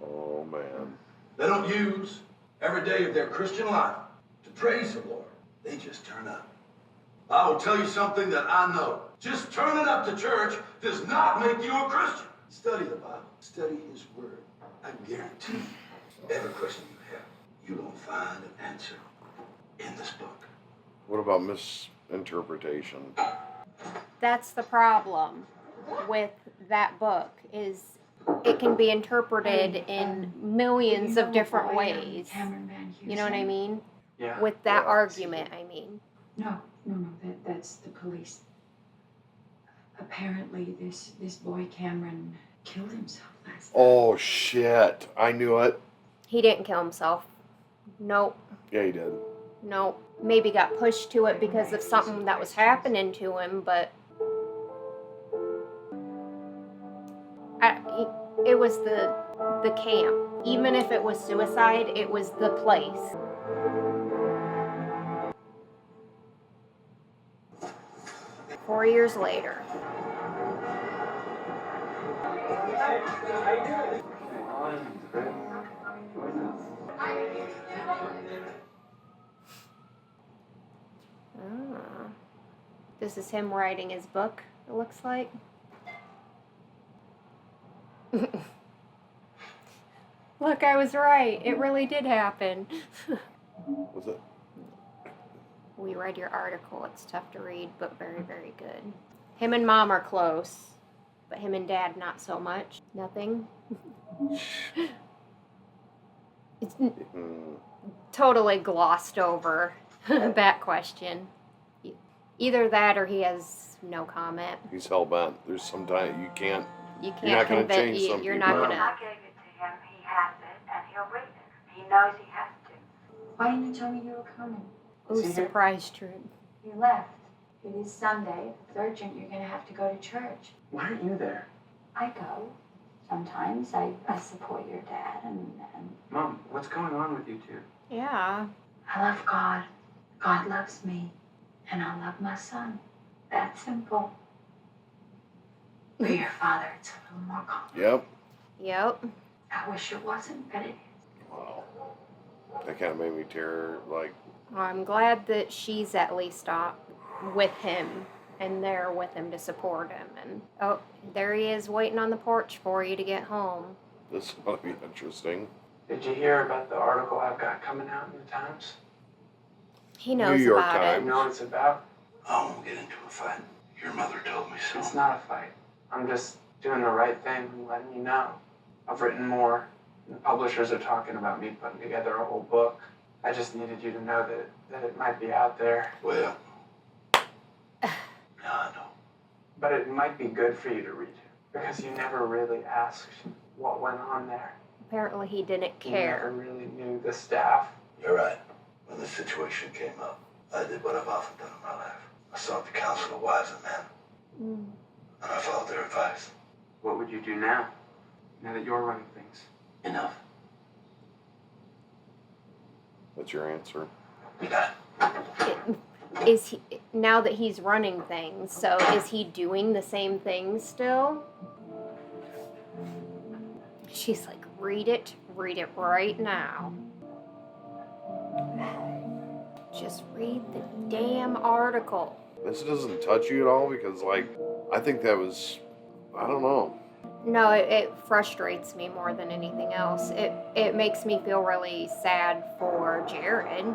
Oh man.
They don't use every day of their Christian life to praise the Lord. They just turn up. I will tell you something that I know. Just turning up to church does not make you a Christian. Study the Bible. Study His Word. I guarantee you, every question you have, you're going to find an answer in this book.
What about misinterpretation?
That's the problem with that book is it can be interpreted in millions of different ways. You know what I mean?
Yeah.
With that argument, I mean.
No, that's the police. Apparently, this boy Cameron killed himself last night.
Oh shit! I knew it.
He didn't kill himself. Nope.
Yeah, he did.
Nope. Maybe got pushed to it because of something that was happening to him, but it was the camp. Even if it was suicide, it was the place. Four years later. Ah. This is him writing his book, it looks like. Look, I was right. It really did happen.
Was it?
We read your article. It's tough to read, but very, very good. Him and Mom are close, but him and Dad not so much. Nothing. It's totally glossed over that question. Either that or he has no comment.
He's hell bent. There's sometimes you can't.
You
You're not
can't
gonna change
convince.
some
You're
people.
not gonna.
I gave it to him. He has it, and he'll read it. He knows he has to. Why didn't you tell me you were coming?
Ooh, surprise trip.
You left. It is Sunday. If it's urgent, you're going to have to go to church.
Why aren't you there?
I go. Sometimes I support your dad and
Mom, what's going on with you two?
Yeah.
I love God. God loves me. And I love my son. That simple. For your father, it's a little more complicated.
Yep.
Yep.
I wish it wasn't, but it is.
Wow. That kind of made me tear, like...
Well, I'm glad that she's at least with him and there with him to support him. And oh, there he is waiting on the porch for you to get home.
This is going to be interesting.
Did you hear about the article I've got coming out in the Times?
He knows
New York
about
Times.
You know what it's about?
I won't get into a fight. Your mother told me so.
It's not a fight. I'm just doing the right thing and letting you know. I've written more. And the publishers are talking about me putting together a whole book. I just needed you to know that it might be out there.
Well, yeah, I know.
But it might be good for you to read. Because you never really asked what went on there.
Apparently he didn't
You
care.
never really knew the staff.
You're right. When the situation came up, I did what I've often done in my life. I sought the counsel of wise men, and I followed their advice.
What would you do now? Now that you're running things.
Enough.
That's your answer.
We got it.
Is he, now that he's running things, so is he doing the same thing still? She's like, read it right now. Just read the damn article.
This doesn't touch you at all because, like, I think that was, I don't know.
No, it frustrates me more than anything else. It makes me feel really sad for Jared.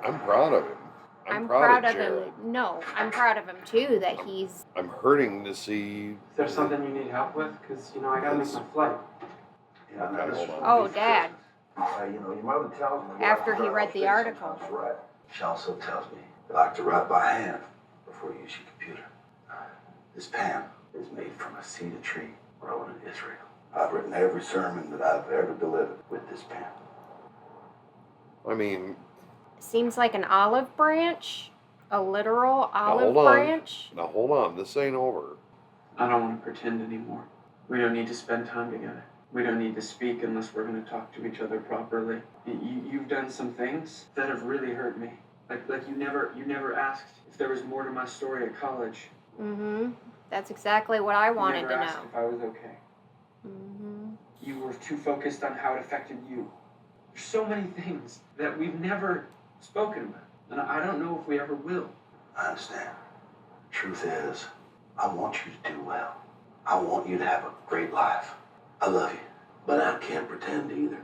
I'm proud of him.
I'm proud of
Jared.
him. No, I'm proud of him too that he's...
I'm hurting to see...
Is there something you need help with? Because, I gotta make my flight.
Yeah,
Okay, hold on.
Oh, Dad.
Your mother tells me.
After he read the article.
Sometimes right. She also tells me that I like to write by hand before you use your computer. This pen is made from a cedar tree grown in Israel. I've written every sermon that I've ever delivered with this pen.
I mean...
Seems like an olive branch. A literal olive
hold on.
branch.
Now, hold on. This ain't over.
I don't want to pretend anymore. We don't need to spend time together. We don't need to speak unless we're going to talk to each other properly. You've done some things that have really hurt me. Like you never asked if there was more to my story at college.
That's exactly what I wanted
you
to
never asked
know.
if I was okay. You were too focused on how it affected you. There's so many things that we've never spoken about, and I don't know if we ever will.
I understand. Truth is, I want you to do well. I want you to have a great life. I love you, but I can't pretend either.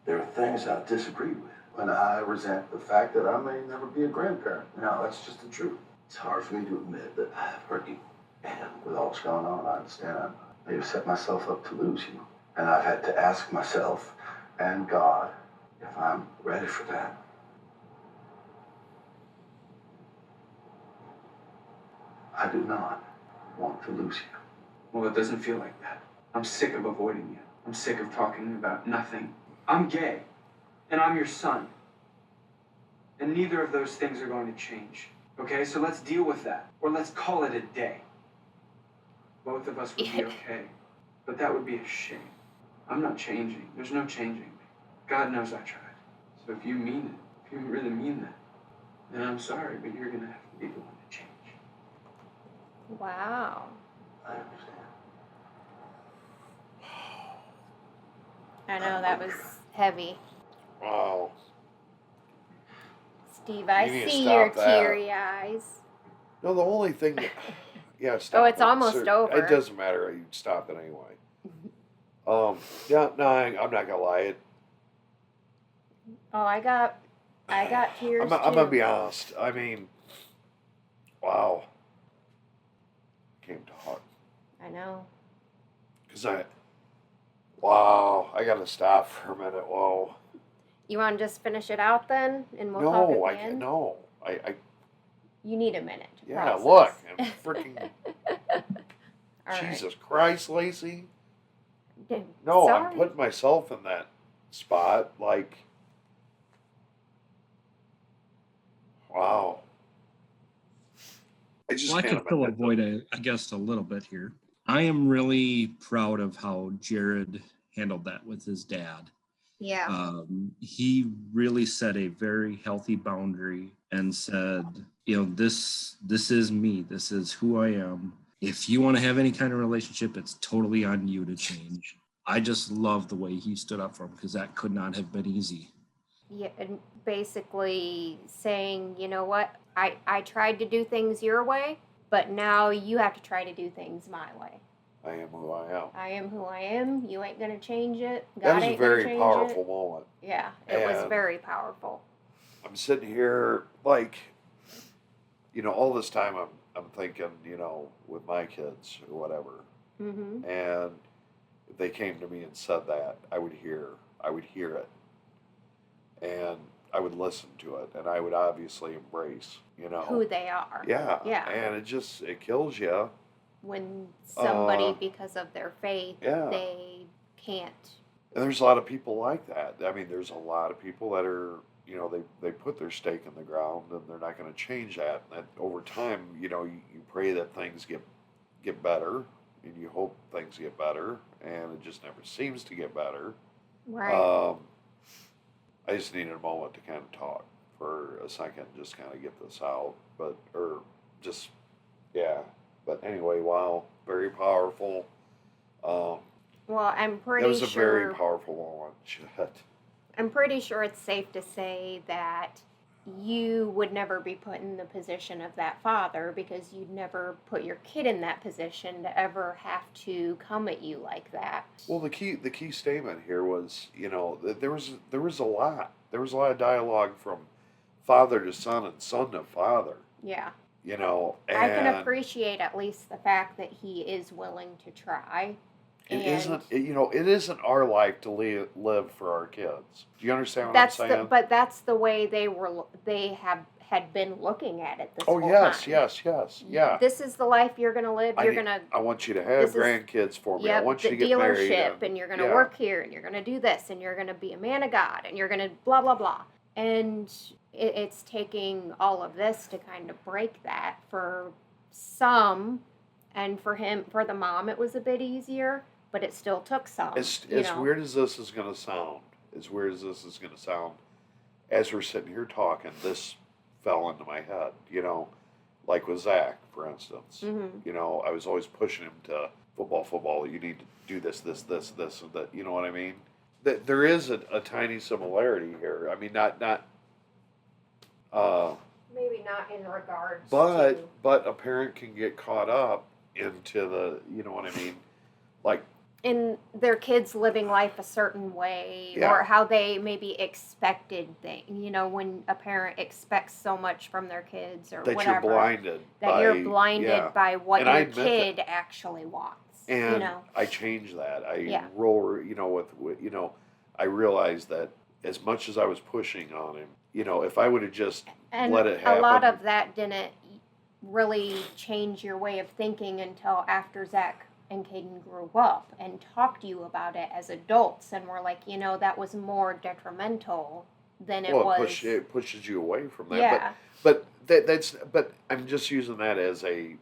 There are things I disagree with, and I resent the fact that I may never be a grandparent. Now, that's just the truth. It's hard for me to admit that I have hurt you, and with all that's going on, I understand I may have set myself up to lose you, and I've had to ask myself and God if I'm ready for that. I do not want to lose you.
Well, it doesn't feel like that. I'm sick of avoiding you. I'm sick of talking about nothing. I'm gay, and I'm your son. And neither of those things are going to change. Okay, so let's deal with that. Or let's call it a day. Both of us would be okay. But that would be a shame. I'm not changing. There's no changing me. God knows I tried. So if you mean it, if you really mean that, then I'm sorry, but you're going to have to be the one to change.
Wow.
I understand.
I know, that was heavy.
Wow.
Steve, I
You need to
see
stop
your
that.
teary eyes.
No, the only thing... That, yeah, stop.
Oh, it's almost over.
It doesn't matter. You stop it anyway. Yeah, no, I'm not gonna lie.
Oh, I got tears
I'm
too.
gonna be honest. I mean, wow. Came to heart.
I know.
Wow, I gotta stop for a minute. Whoa.
You want to just finish it out then, and we'll talk
No,
at the end?
no. I
You need a minute to
yeah,
process.
look. I'm freaking...
All right.
Jesus Christ, Lacey.
Dude,
No,
sorry.
I'm putting myself in that spot. Like, wow. I just
Well, I
can't
could still
imagine.
avoid, I guess, a little bit here. I am really proud of how Jared handled that with his dad.
Yeah.
He really set a very healthy boundary and said, this is me. This is who I am. If you want to have any kind of relationship, it's totally on you to change. I just love the way he stood up for him because that could not have been easy.
Yeah, and basically saying, you know what, I tried to do things your way, but now you have to try to do things my way.
I am who I am.
I am who I am. You ain't gonna change it. God
That was a
ain't gonna
very
change
powerful
it.
moment.
Yeah, it was
And
very powerful.
I'm sitting here like, all this time I'm thinking, with my kids or whatever.
Mm-hmm.
And if they came to me and said that, I would hear it. And I would listen to it, and I would obviously embrace,
Who they are.
Yeah.
Yeah.
And it kills you.
When somebody, because of their faith,
yeah.
they can't.
And there's a lot of people like that. I mean, there's a lot of people that are, they put their stake in the ground, and they're not going to change that. And that over time, you pray that things get better, and you hope things get better, and it just never seems to get better.
Right.
I just needed a moment to kind of talk for a second, just kind of get this out. But anyway, wow, very powerful.
Well, I'm pretty
sure. That was a
sure.
very powerful moment. Shit.
I'm pretty sure it's safe to say that you would never be put in the position of that father because you'd never put your kid in that position to ever have to come at you like that.
Well, the key statement here was, there was a lot. There was a lot of dialogue from father to son and son to father.
Yeah.
And
I can appreciate at least the fact that he is willing to try.
It isn't our life to live for our kids. Do you understand what I'm saying?
But that's the way they had been looking at it this whole time.
Yes, yeah.
This is the life you're going to live.
I want you to have grandkids for me. I want you to get married.
And you're going to work here, and you're going to do this, and you're going to be a man of God, and you're going to blah, blah, blah. And it's taking all of this to kind of break that for some, and for the mom, it was a bit easier. But it still took some.
As weird as this is going to sound, as we're sitting here talking, this fell into my head, like with Zach, for instance.
Mm-hmm.
I was always pushing him to football. You need to do this, and that. You know what I mean? There is a tiny similarity here. I mean, not.
Maybe not in regards
but a parent can get caught up into the, you know what I mean? Like,
in their kids living life a certain way, or how they maybe expected things. When a parent expects so much from their kids or
that
whatever.
You're blinded
by what your kid actually wants.
And I changed that. I realized that as much as I was pushing on him, if I would have just let it happen.
A lot of that didn't really change your way of thinking until after Zach and Caden grew up and talked to you about it as adults, and were like, that was more detrimental than it was.
It pushes you away from that.
Yeah.
But I'm just using that as an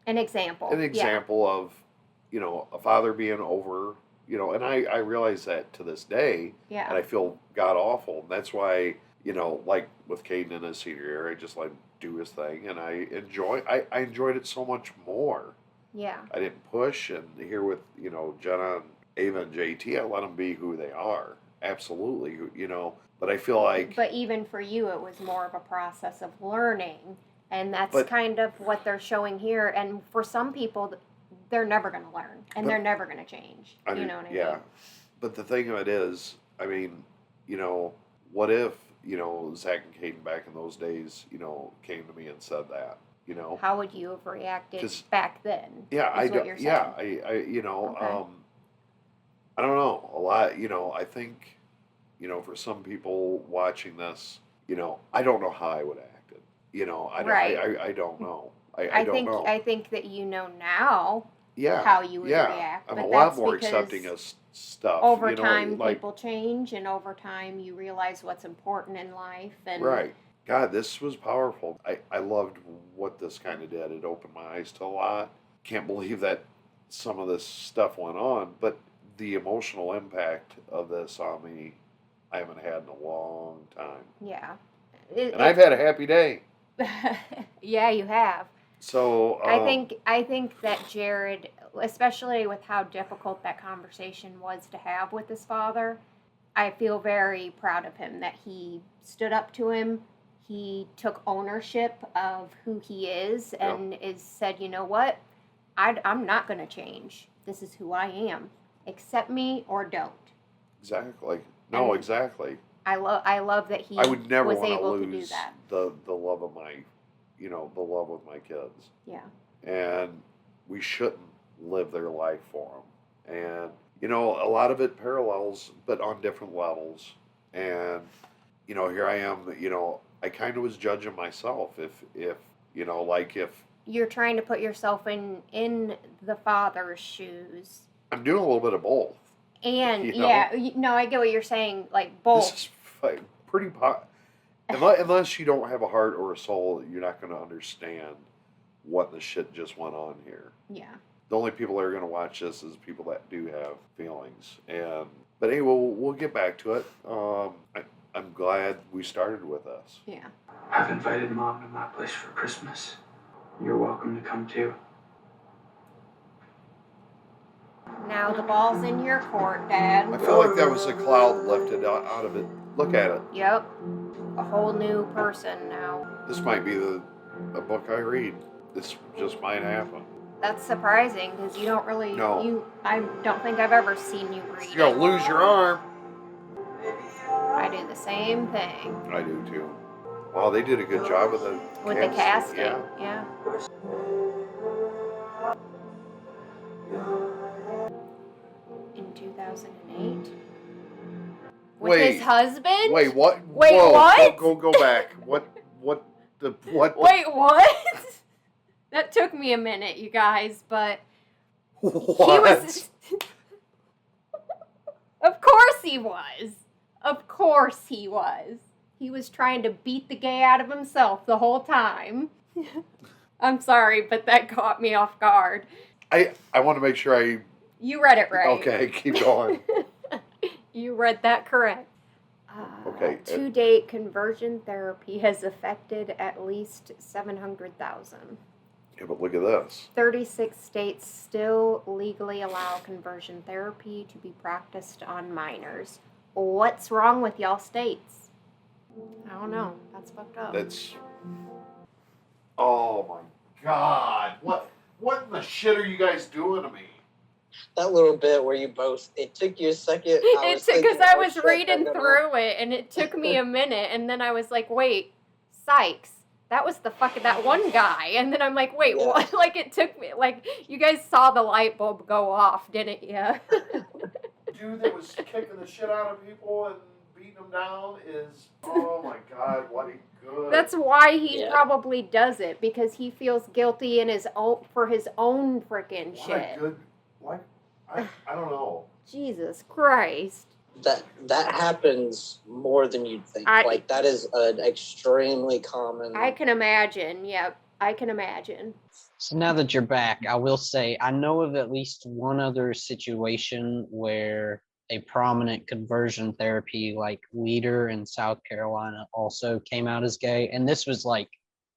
example. An example of, a father being over, and I realize that to this day.
Yeah.
And I feel god awful. And that's why, like with Caden in his senior year, I just let him do his thing, and I enjoyed it so much more.
Yeah.
I didn't push, and here with, Jenna and Ava and JT, I let them be who they are. Absolutely, but I feel like...
But even for you, it was more of a process of learning, and that's kind of what they're showing here. And for some people, they're never going to learn, and they're never going to change. You know what I mean?
Yeah. But the thing of it is, I mean, what if, Zach and Caden back in those days, came to me and said that?
How would you have reacted back then?
Yeah, I don't.
Okay.
I don't know. A lot. I think, for some people watching this, I don't know how I would have acted. I don't know. I don't know.
I think that now.
Yeah.
How you would react.
I'm a lot more accepting of stuff.
Over time, people change, and over time, you realize what's important in life. And
right. God, this was powerful. I loved what this kind of did. It opened my eyes to a lot. Can't believe that some of this stuff went on, but the emotional impact of this on me, I haven't had in a long time.
Yeah.
And I've had a happy day.
Yeah, you have.
So
I think that Jared, especially with how difficult that conversation was to have with his father, I feel very proud of him that he stood up to him. He took ownership of who he is and said, you know what? I'm not going to change. This is who I am. Accept me or don't.
Exactly. No, exactly.
I love that he
I would never
was
want to
able to do
lose
that.
the love of my, the love with my kids.
Yeah.
And we shouldn't live their life for them. And, a lot of it parallels, but on different levels. And, here I am, I kind of was judging myself if
You're trying to put yourself in the father's shoes.
I'm doing a little bit of both.
And I get what you're saying, like both.
This is pretty unless you don't have a heart or a soul, you're not going to understand what the shit just went on here.
Yeah.
The only people that are going to watch this is people that do have feelings. But anyway, we'll get back to it. I'm glad we started with this.
Yeah.
I've invited Mom to my place for Christmas. You're welcome to come too.
Now the ball's in your court, Dad.
I feel like that was a cloud lifted out of it. Look at it.
Yep. A whole new person now.
This might be a book I read. This just might happen.
That's surprising because you don't really.
No.
I don't think I've ever seen you read.
You're gonna lose your arm.
I do the same thing.
I do too. Wow, they did a good job with
the casting. Yeah. In 2008. With his husband?
Wait, what?
Wait,
Whoa,
what?
Go back. What?
Wait, what? That took me a minute, you guys, but
what?
He was. Of course he was. Of course he was. He was trying to beat the gay out of himself the whole time. I'm sorry, but that caught me off guard.
I want to make sure
You read it right.
Okay, keep going.
You read that correct.
Okay.
To date, conversion therapy has affected at least 700,000.
Yeah, but look at this.
36 states still legally allow conversion therapy to be practiced on minors. What's wrong with y'all states? I don't know. That's fucked up.
Oh my God. What in the shit are you guys doing to me?
That little bit where you both, it took you a second.
Because I was reading through it and it took me a minute and then I was like, wait, Sykes. That was that one guy. And then I'm like, wait, what? Like it took me, like you guys saw the light bulb go off, didn't you?
Dude that was kicking the shit out of people and beating them down is, oh my God, what a good.
That's why he probably does it, because he feels guilty in for his own freaking shit.
I don't know.
Jesus Christ.
That happens more than you'd think. That is an extremely common.
I can imagine. Yep, I can imagine.
So now that you're back, I will say I know of at least one other situation where a prominent conversion therapy leader in South Carolina also came out as gay, and this was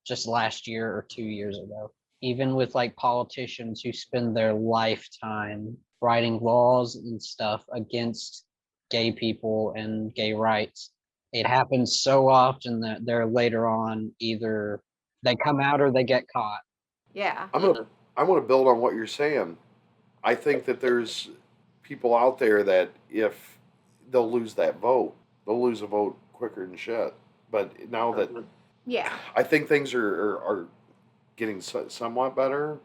just last year or 2 years ago. Even with politicians who spend their lifetime writing laws and stuff against gay people and gay rights, it happens so often that they're later on either they come out or they get caught.
Yeah.
I want to build on what you're saying. I think that there's people out there that if they'll lose that vote, they'll lose a vote quicker than shit. But now that I think things are getting somewhat better.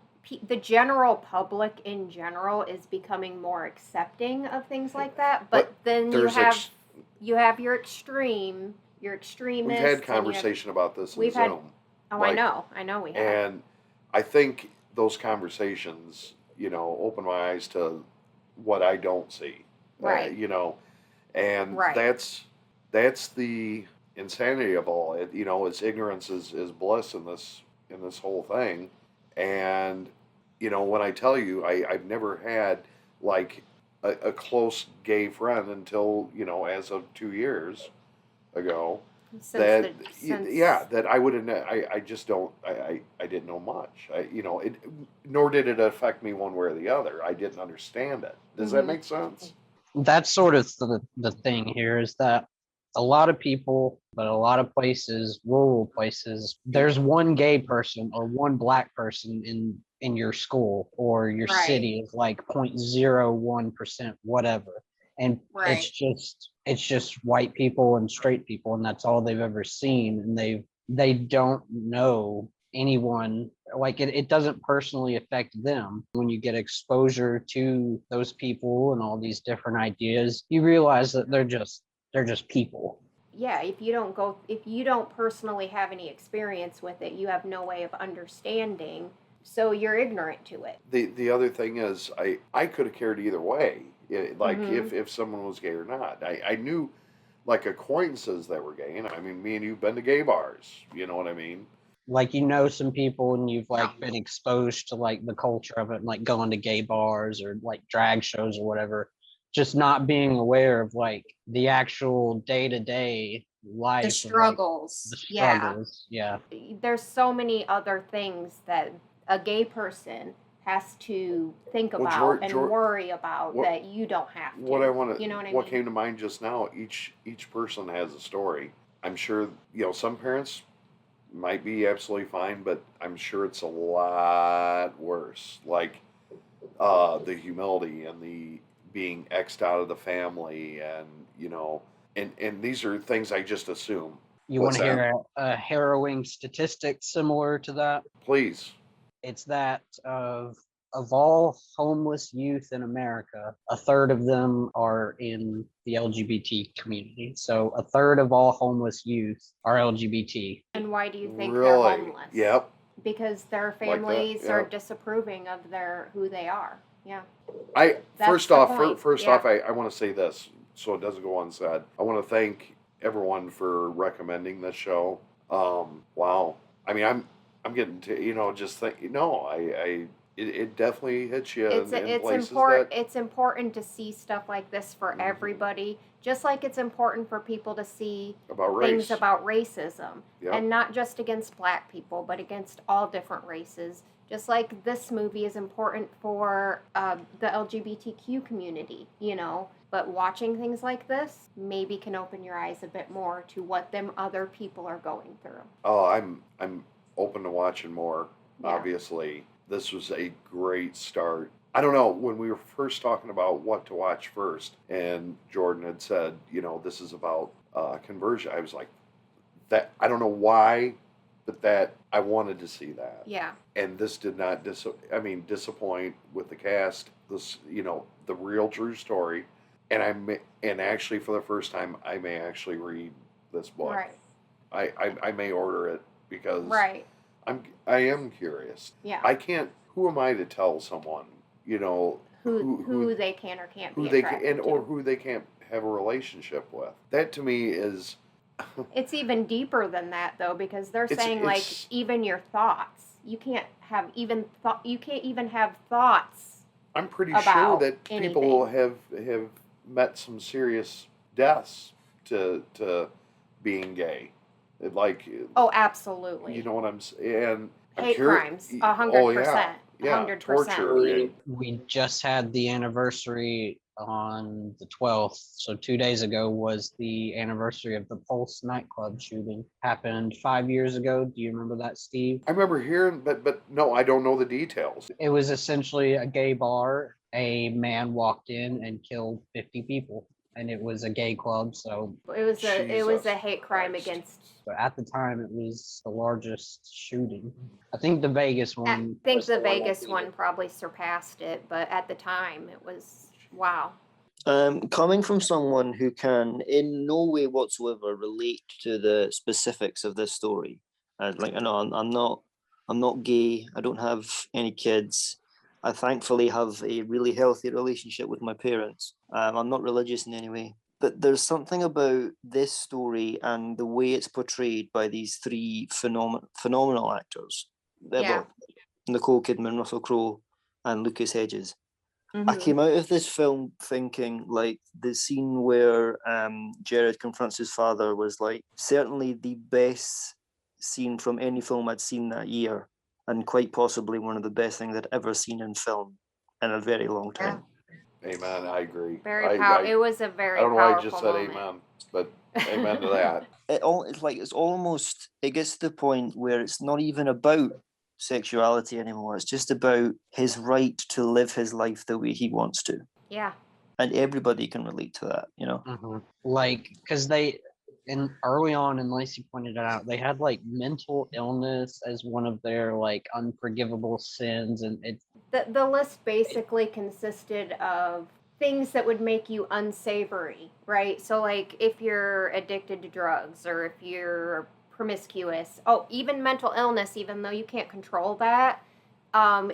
The general public in general is becoming more accepting of things like that, but then you have your extremists.
We've had conversation about this in Zoom.
I know we have.
And I think those conversations, open my eyes to what I don't see.
Right.
And that's the insanity of all it. It's ignorance is bliss in this whole thing. And when I tell you, I've never had like a close gay friend until as of 2 years ago. That I would have. I just don't. I didn't know much. Nor did it affect me one way or the other. I didn't understand it. Does that make sense?
That's sort of the thing here is that a lot of people, but a lot of places, rural places, there's one gay person or one black person in your school or your city is like 0.01%, whatever. And it's just white people and straight people, and that's all they've ever seen. And they don't know anyone, like it doesn't personally affect them. When you get exposure to those people and all these different ideas, you realize that they're just people.
Yeah, if you don't personally have any experience with it, you have no way of understanding, so you're ignorant to it.
The other thing is I could have cared either way. If someone was gay or not. I knew like acquaintances that were gay, and I mean, me and you've been to gay bars, you know what I mean?
Like, some people and you've like been exposed to like the culture of it, and like going to gay bars or like drag shows or whatever, just not being aware of like the actual day-to-day life,
The struggles.
Of, like, the struggles. Yeah.
There's so many other things that a gay person has to think about and worry about that you don't have to.
What I want to,
you know what I
what
mean?
came to mind just now, each person has a story. I'm sure, some parents might be absolutely fine, but I'm sure it's a lot worse. Like the humility and the being X'd out of the family, and and these are things I just assume.
You want to hear a harrowing statistic similar to that?
Please.
It's that of all homeless youth in America, a third of them are in the LGBT community. So a third of all homeless youth are LGBT.
And why do you think
Really?
they're homeless?
Yep.
Because their families are disapproving of who they are. Yeah.
First off, I want to say this so it doesn't go unsaid. I want to thank everyone for recommending this show. Wow. I mean, I'm getting to just think. It definitely hits you in places
it's important to see stuff like this for everybody, just like it's important for people to see things about racism, and not just against black people, but against all different races. Just like this movie is important for the LGBTQ community, but watching things like this maybe can open your eyes a bit more to what them other people are going through.
Oh, I'm open to watching more. Obviously, this was a great start. I don't know, when we were first talking about what to watch first, and Jordan had said, this is about conversion, I was like, that, I don't know why, but that I wanted to see that.
Yeah.
And this did not disappoint with the cast. This, the real true story. And actually for the first time I may actually read this book.
Right.
I may order it because I am curious.
Yeah.
Who am I to tell someone,
who they can or can't
who
be
they
attracted
can,
to.
or who they can't have a relationship with. That to me is
It's even deeper than that though, because they're saying like even your thoughts. You can't even have thoughts.
I'm pretty sure that people have met some serious deaths to being gay.
Oh, absolutely.
You know what I'm saying?
Hate crimes, 100%. 100%.
Torture.
We just had the anniversary on the 12th. So 2 days ago was the anniversary of the Pulse nightclub shooting. Happened 5 years ago. Do you remember that, Steve?
I remember hearing, but no, I don't know the details.
It was essentially a gay bar. A man walked in and killed 50 people. And it was a gay club, so
it was a hate crime against.
But at the time, it was the largest shooting. I think the Vegas one.
I think the Vegas one probably surpassed it, but at the time, it was wow.
Coming from someone who can in no way whatsoever relate to the specifics of this story, I'm not gay. I don't have any kids. I thankfully have a really healthy relationship with my parents. I'm not religious in any way. But there's something about this story and the way it's portrayed by these three phenomenal actors.
Yeah.
Nicole Kidman, Russell Crowe, and Lucas Hedges. I
Mhm.
came out of this film thinking like the scene where Jared confronts his father was like certainly the best scene from any film I'd seen that year, and quite possibly one of the best things I'd ever seen in film in a very long time.
Amen. I agree.
Very powerful. It was a very
I don't know why I just
powerful
said
moment.
amen, but amen to that.
It's almost, it gets to the point where it's not even about sexuality anymore. It's just about his right to live his life the way he wants to.
Yeah.
And everybody can relate to that, you know?
Like, because and early on, and Lacey pointed it out, they had like mental illness as one of their like unforgivable sins, and it's
The list basically consisted of things that would make you unsavory, right? So like if you're addicted to drugs or if you're promiscuous, even mental illness, even though you can't control that,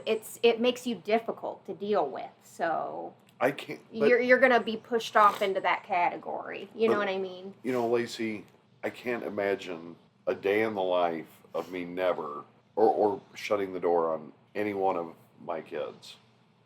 it makes you difficult to deal with. So
I can't.
You're gonna be pushed off into that category. You know what I mean?
You know, Lacey, I can't imagine a day in the life of me never or shutting the door on any one of my kids.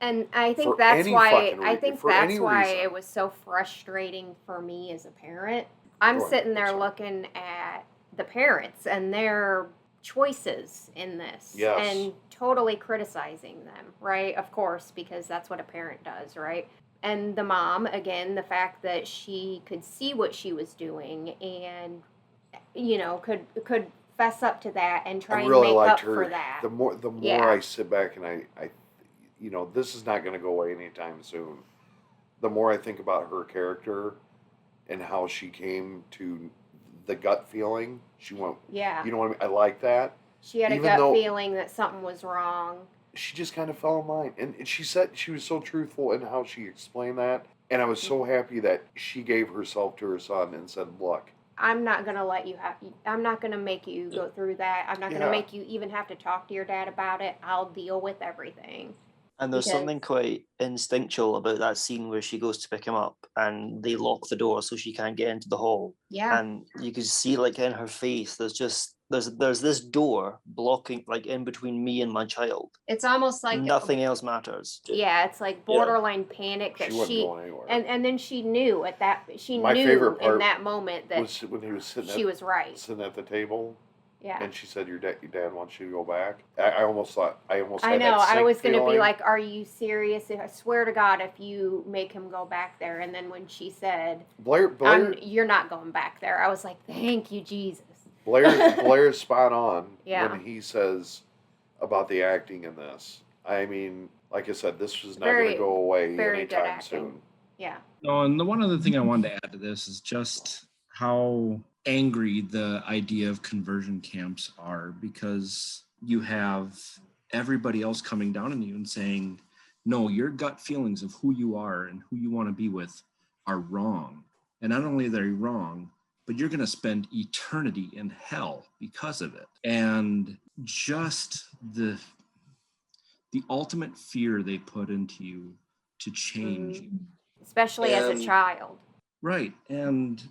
And I think
For
that's
any
why
fucking
I
rea-
think
for
that's
any
why
reason.
it was so frustrating for me as a parent. I'm
Go ahead,
sitting there looking at the parents and their choices in this
Yes.
and totally criticizing them, right? Of course, because that's what a parent does, right? And the mom, again, the fact that she could see what she was doing and could fess up to that and try
I
and
really
make
liked
up
her.
for that.
The more
Yeah.
I sit back and I this is not going to go away anytime soon. The more I think about her character and how she came to the gut feeling, she went.
Yeah.
You know what I mean? I like that.
She had a
Even
gut
though
feeling that something was wrong.
she just kind of fell in line, and she said she was so truthful in how she explained that, and I was so happy that she gave herself to her son and said, "Look,
I'm not gonna let you have. I'm not gonna make you go through that. I'm not gonna
Yeah.
make you even have to talk to your dad about it. I'll deal with everything."
And there's
Because-
something quite instinctual about that scene where she goes to pick him up and they lock the door so she can't get into the hall.
Yeah.
And you can see like in her face, there's this door blocking like in between me and my child.
It's almost like
Nothing else matters.
Yeah, it's like borderline panic that
She wasn't going anywhere."
and then she knew at that
My favorite part
in that moment that
was when he was sitting.
she was right.
Sitting at the table.
Yeah.
And she said, "Your dad wants you to go back." I almost thought. I almost.
I
had
know.
That
I was
going
gonna
to
be like, "Are you serious? I swear to God, if you make him go back there." And then when she said,
Blair,
you're not going back there," I was like, "Thank you, Jesus."
Blair's spot on
Yeah.
when he says about the acting in this. I mean, like I said, this was not going
Very-
to go away
very good
anytime
acting.
soon.
Yeah.
No, and the one other thing I wanted to add to this is just how angry the idea of conversion camps are, because you have everybody else coming down on you and saying, no, your gut feelings of who you are and who you want to be with are wrong. And not only are they wrong, but you're going to spend eternity in hell because of it. And just the ultimate fear they put into you to change you.
Especially as a
And-
child.
Right. And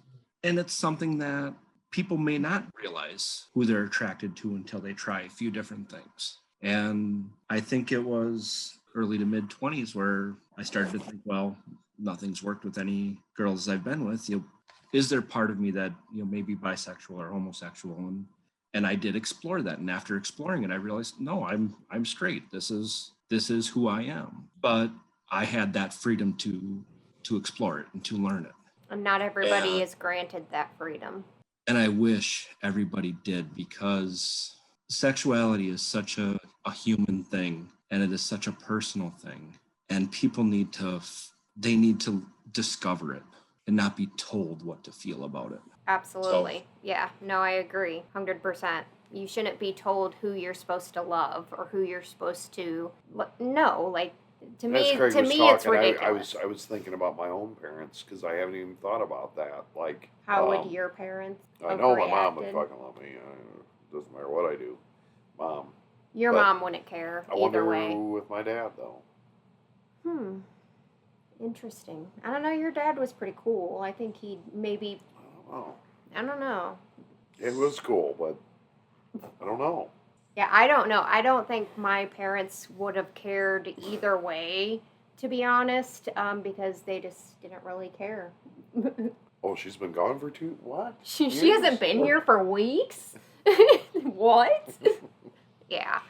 it's something that people may not realize who they're attracted to until they try a few different things. And I think it was early to mid 20s where I started to think, well, nothing's worked with any girls I've been with. Is there part of me that, may be bisexual or homosexual? And I did explore that. And after exploring it, I realized, no, I'm straight. This is who I am. But I had that freedom to explore it and to learn it.
And not everybody is granted that freedom.
And I wish everybody did, because sexuality is such a human thing, and it is such a personal thing. And people need to discover it and not be told what to feel about it.
Absolutely. Yeah. No, I agree. 100%. You shouldn't be told who you're supposed to love or who you're supposed to no, like to me
As Craig was
it's
talking,
ridiculous.
I was thinking about my own parents because I haven't even thought about that. Like,
How would your parents
I know my mom would
reacted?
fucking love me. Doesn't matter what I do, mom.
Your
But
mom wouldn't care
I
either
wonder
way.
with my dad though.
Interesting. I don't know. Your dad was pretty cool. I think he maybe.
Oh,
I don't know.
it was cool, but I don't know.
Yeah, I don't know. I don't think my parents would have cared either way, to be honest, because they just didn't really care.
Oh, she's been gone for what?
She hasn't been here for weeks. What? Yeah.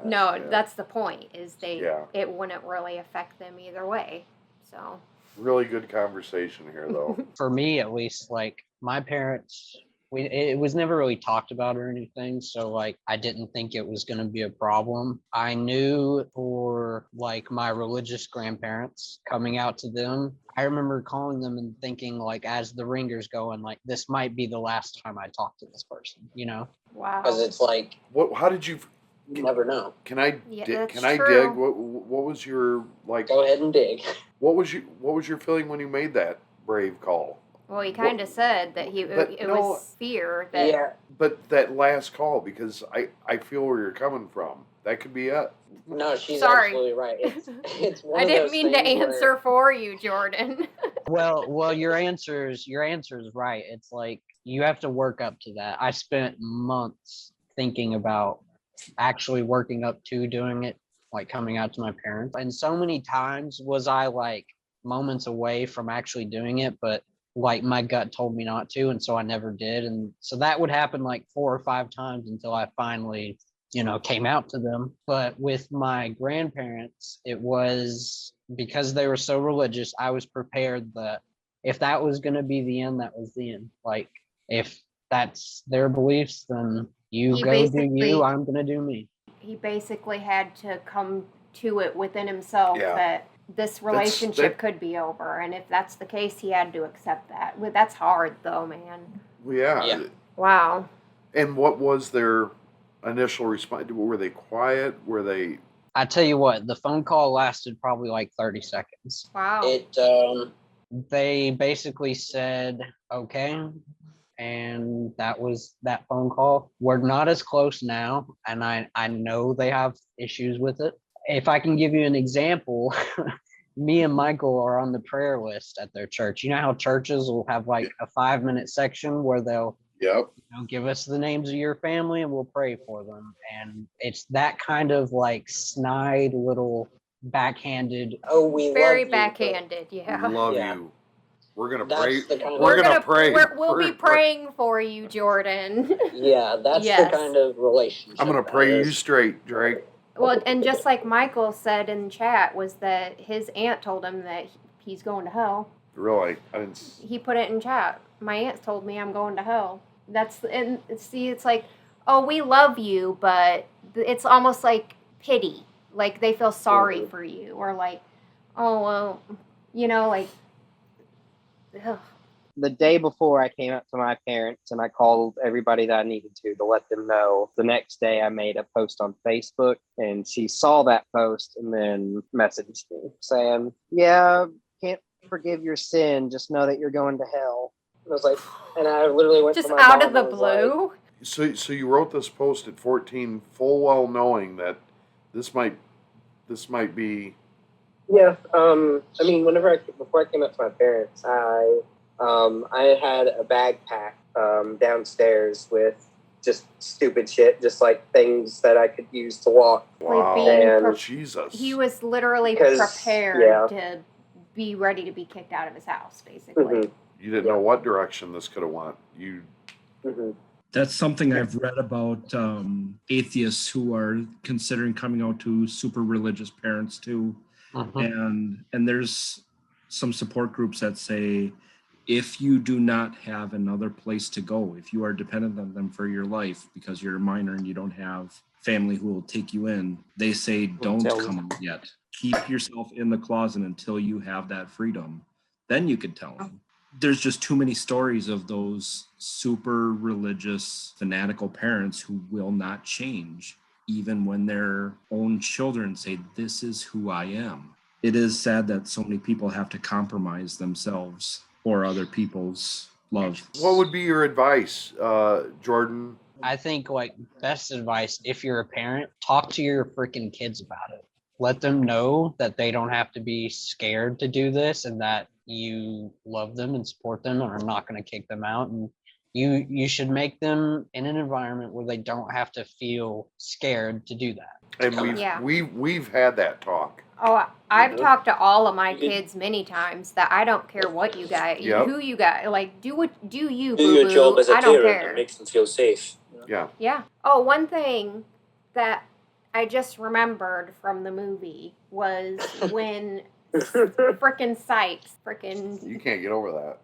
No,
yeah.
that's the point. Is
Yeah.
it wouldn't really affect them either way. So.
Really good conversation here, though.
For me, at least, like my parents, it was never really talked about or anything. So like, I didn't think it was going to be a problem. I knew for like my religious grandparents coming out to them, I remember calling them and thinking like, as the ringer's going, like this might be the last time I talk to this person, you know?
Wow.
Because it's like,
What? How did you?
you never know.
Can I?
Yeah,
Can I
that's
dig?
true.
What was your like?
Go ahead and dig.
What was your feeling when you made that brave call?
Well, he kind of said that it
no,
was fear that.
Yeah.
But that last call, because I feel where you're coming from. That could be it.
No, she's
Sorry.
absolutely right. It's one
I
of
didn't
those
mean to
things where-
answer for you, Jordan.
Well, your answer is right. It's like you have to work up to that. I spent months thinking about actually working up to doing it, like coming out to my parents. And so many times was I like moments away from actually doing it, but like my gut told me not to, and so I never did. And so that would happen like 4 or 5 times until I finally, came out to them. But with my grandparents, it was because they were so religious, I was prepared that if that was going to be the end, that was the end. Like if that's their beliefs, then you
He
go do
basically-
you, I'm going to do me.
He basically had to come to it within himself
Yeah.
that this relationship could be over, and if that's the case, he had to accept that. Well, that's hard, though, man.
Well, yeah.
Yeah.
Wow.
And what was their initial response? Were they quiet? Were they?
I tell you what, the phone call lasted probably like 30 seconds.
Wow.
They basically said, okay. And that was that phone call. We're not as close now. And I know they have issues with it. If I can give you an example, me and Michael are on the prayer list at their church. You know how churches will have like a 5-minute section where they'll
Yep.
give us the names of your family and we'll pray for them. And it's that kind of like snide little backhanded, oh, we
Very
love you,
backhanded, yeah.
Love
Yeah.
you. We're gonna
That's
pray.
the kind of-
We're gonna pray.
We'll be praying for you, Jordan.
Yeah, that's
Yes.
the kind of relationship.
I'm gonna
that
pray
is.
you straight, Drake.
Well, and just like Michael said in chat, was that his aunt told him that he's going to hell.
Really, I didn't.
He put it in chat. My aunt told me I'm going to hell. And see, it's like, oh, we love you, but it's almost like pity. Like they feel sorry for you, or like, oh, well, like, ugh.
The day before I came up to my parents and I called everybody that I needed to let them know. The next day I made a post on Facebook and she saw that post and then messaged me saying, yeah, can't forgive your sin. Just know that you're going to hell. And I was like, and I literally went
Just
to my
out
mom
of the
and was like,
blue.
So you wrote this post at 14, full well knowing that this might be.
yeah. I mean, before I came up to my parents, I had a backpack downstairs with just stupid shit, just like things that I could use to walk.
Wow.
And
Jesus.
He was literally
Because,
prepared
yeah.
to be ready to be kicked out of his house, basically.
Mhm.
You didn't know what direction this could have went. You.
That's something I've read about atheists who are considering coming out to super religious parents too. And there's some support groups that say if you do not have another place to go, if you are dependent on them for your life because you're a minor and you don't have family who will take you in, they say don't come out yet. Keep yourself in the closet until you have that freedom. Then you could tell them. There's just too many stories of those super religious, fanatical parents who will not change, even when their own children say, this is who I am. It is sad that so many people have to compromise themselves for other people's love.
What would be your advice, Jordan?
I think like best advice, if you're a parent, talk to your freaking kids about it. let them know that they don't have to be scared to do this and that you love them and support them and are not going to kick them out. And you should make them in an environment where they don't have to feel scared to do that.
And we've had that talk.
Oh, I've talked to all of my kids many times that I don't care what you guys, who you guys, like, do you,
Do your job as a
I don't
parent
care.
and makes them feel safe.
Yeah.
Yeah. Oh, one thing that I just remembered from the movie was when frickin' Sykes,
You can't get over that.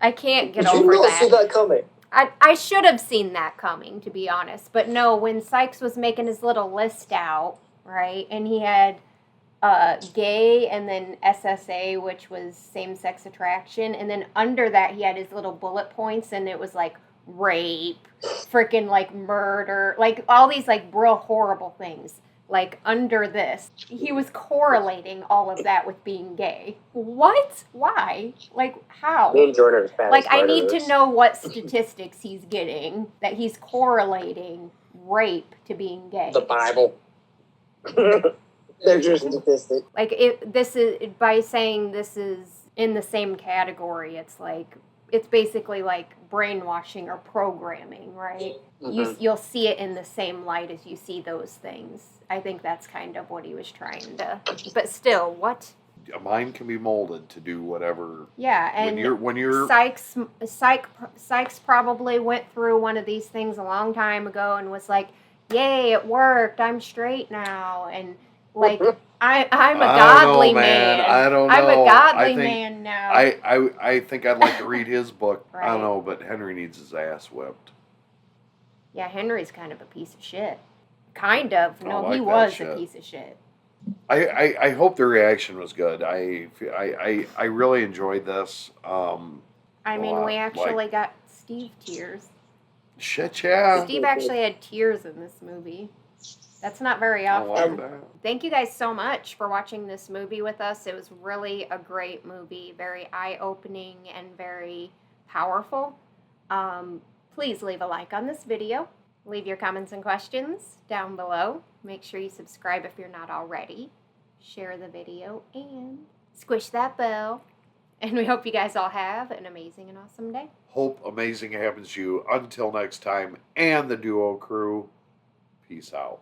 I can't get
Did
over
you not
that.
see that coming?
I should have seen that coming, to be honest. But no, when Sykes was making his little list out, right, and he had gay and then SSA, which was same-sex attraction, and then under that he had his little bullet points, and it was like rape, freaking like murder, like all these like real horrible things. Like under this, he was correlating all of that with being gay. What? Why? Like how?
Name Jordan is
Like I need to know what statistics he's getting that he's correlating rape to being gay.
The Bible. They're just statistics.
Like this is by saying this is in the same category. It's like it's basically like brainwashing or programming, right?
Mhm.
You'll see it in the same light as you see those things. I think that's kind of what he was trying to. But still, what?
A mind can be molded to do whatever.
Yeah, and
when you're
Sykes probably went through one of these things a long time ago and was like, "Yay, it worked! I'm straight now." And like I'm a godly man.
I don't know.
I'm a godly man now.
I think I'd like to read his book. I
Right.
don't know, but Henry needs his ass whipped.
Yeah, Henry's kind of a piece of shit. Kind of.
I
No,
like
he
that
was
shit.
a piece of shit.
I hope the reaction was good. I really enjoyed this.
I
a
mean,
lot.
we actually
Like,
got Steve tears.
shit, yeah.
Steve actually had tears in this movie. That's not very
I like
often.
that.
Thank you guys so much for watching this movie with us. It was really a great movie, very eye-opening and very powerful. Please leave a like on this video. Leave your comments and questions down below. Make sure you subscribe if you're not already. Share the video and squish that bell. And we hope you guys all have an amazing and awesome day.
Hope amazing happens to you. Until next time, and the Duo crew, peace out.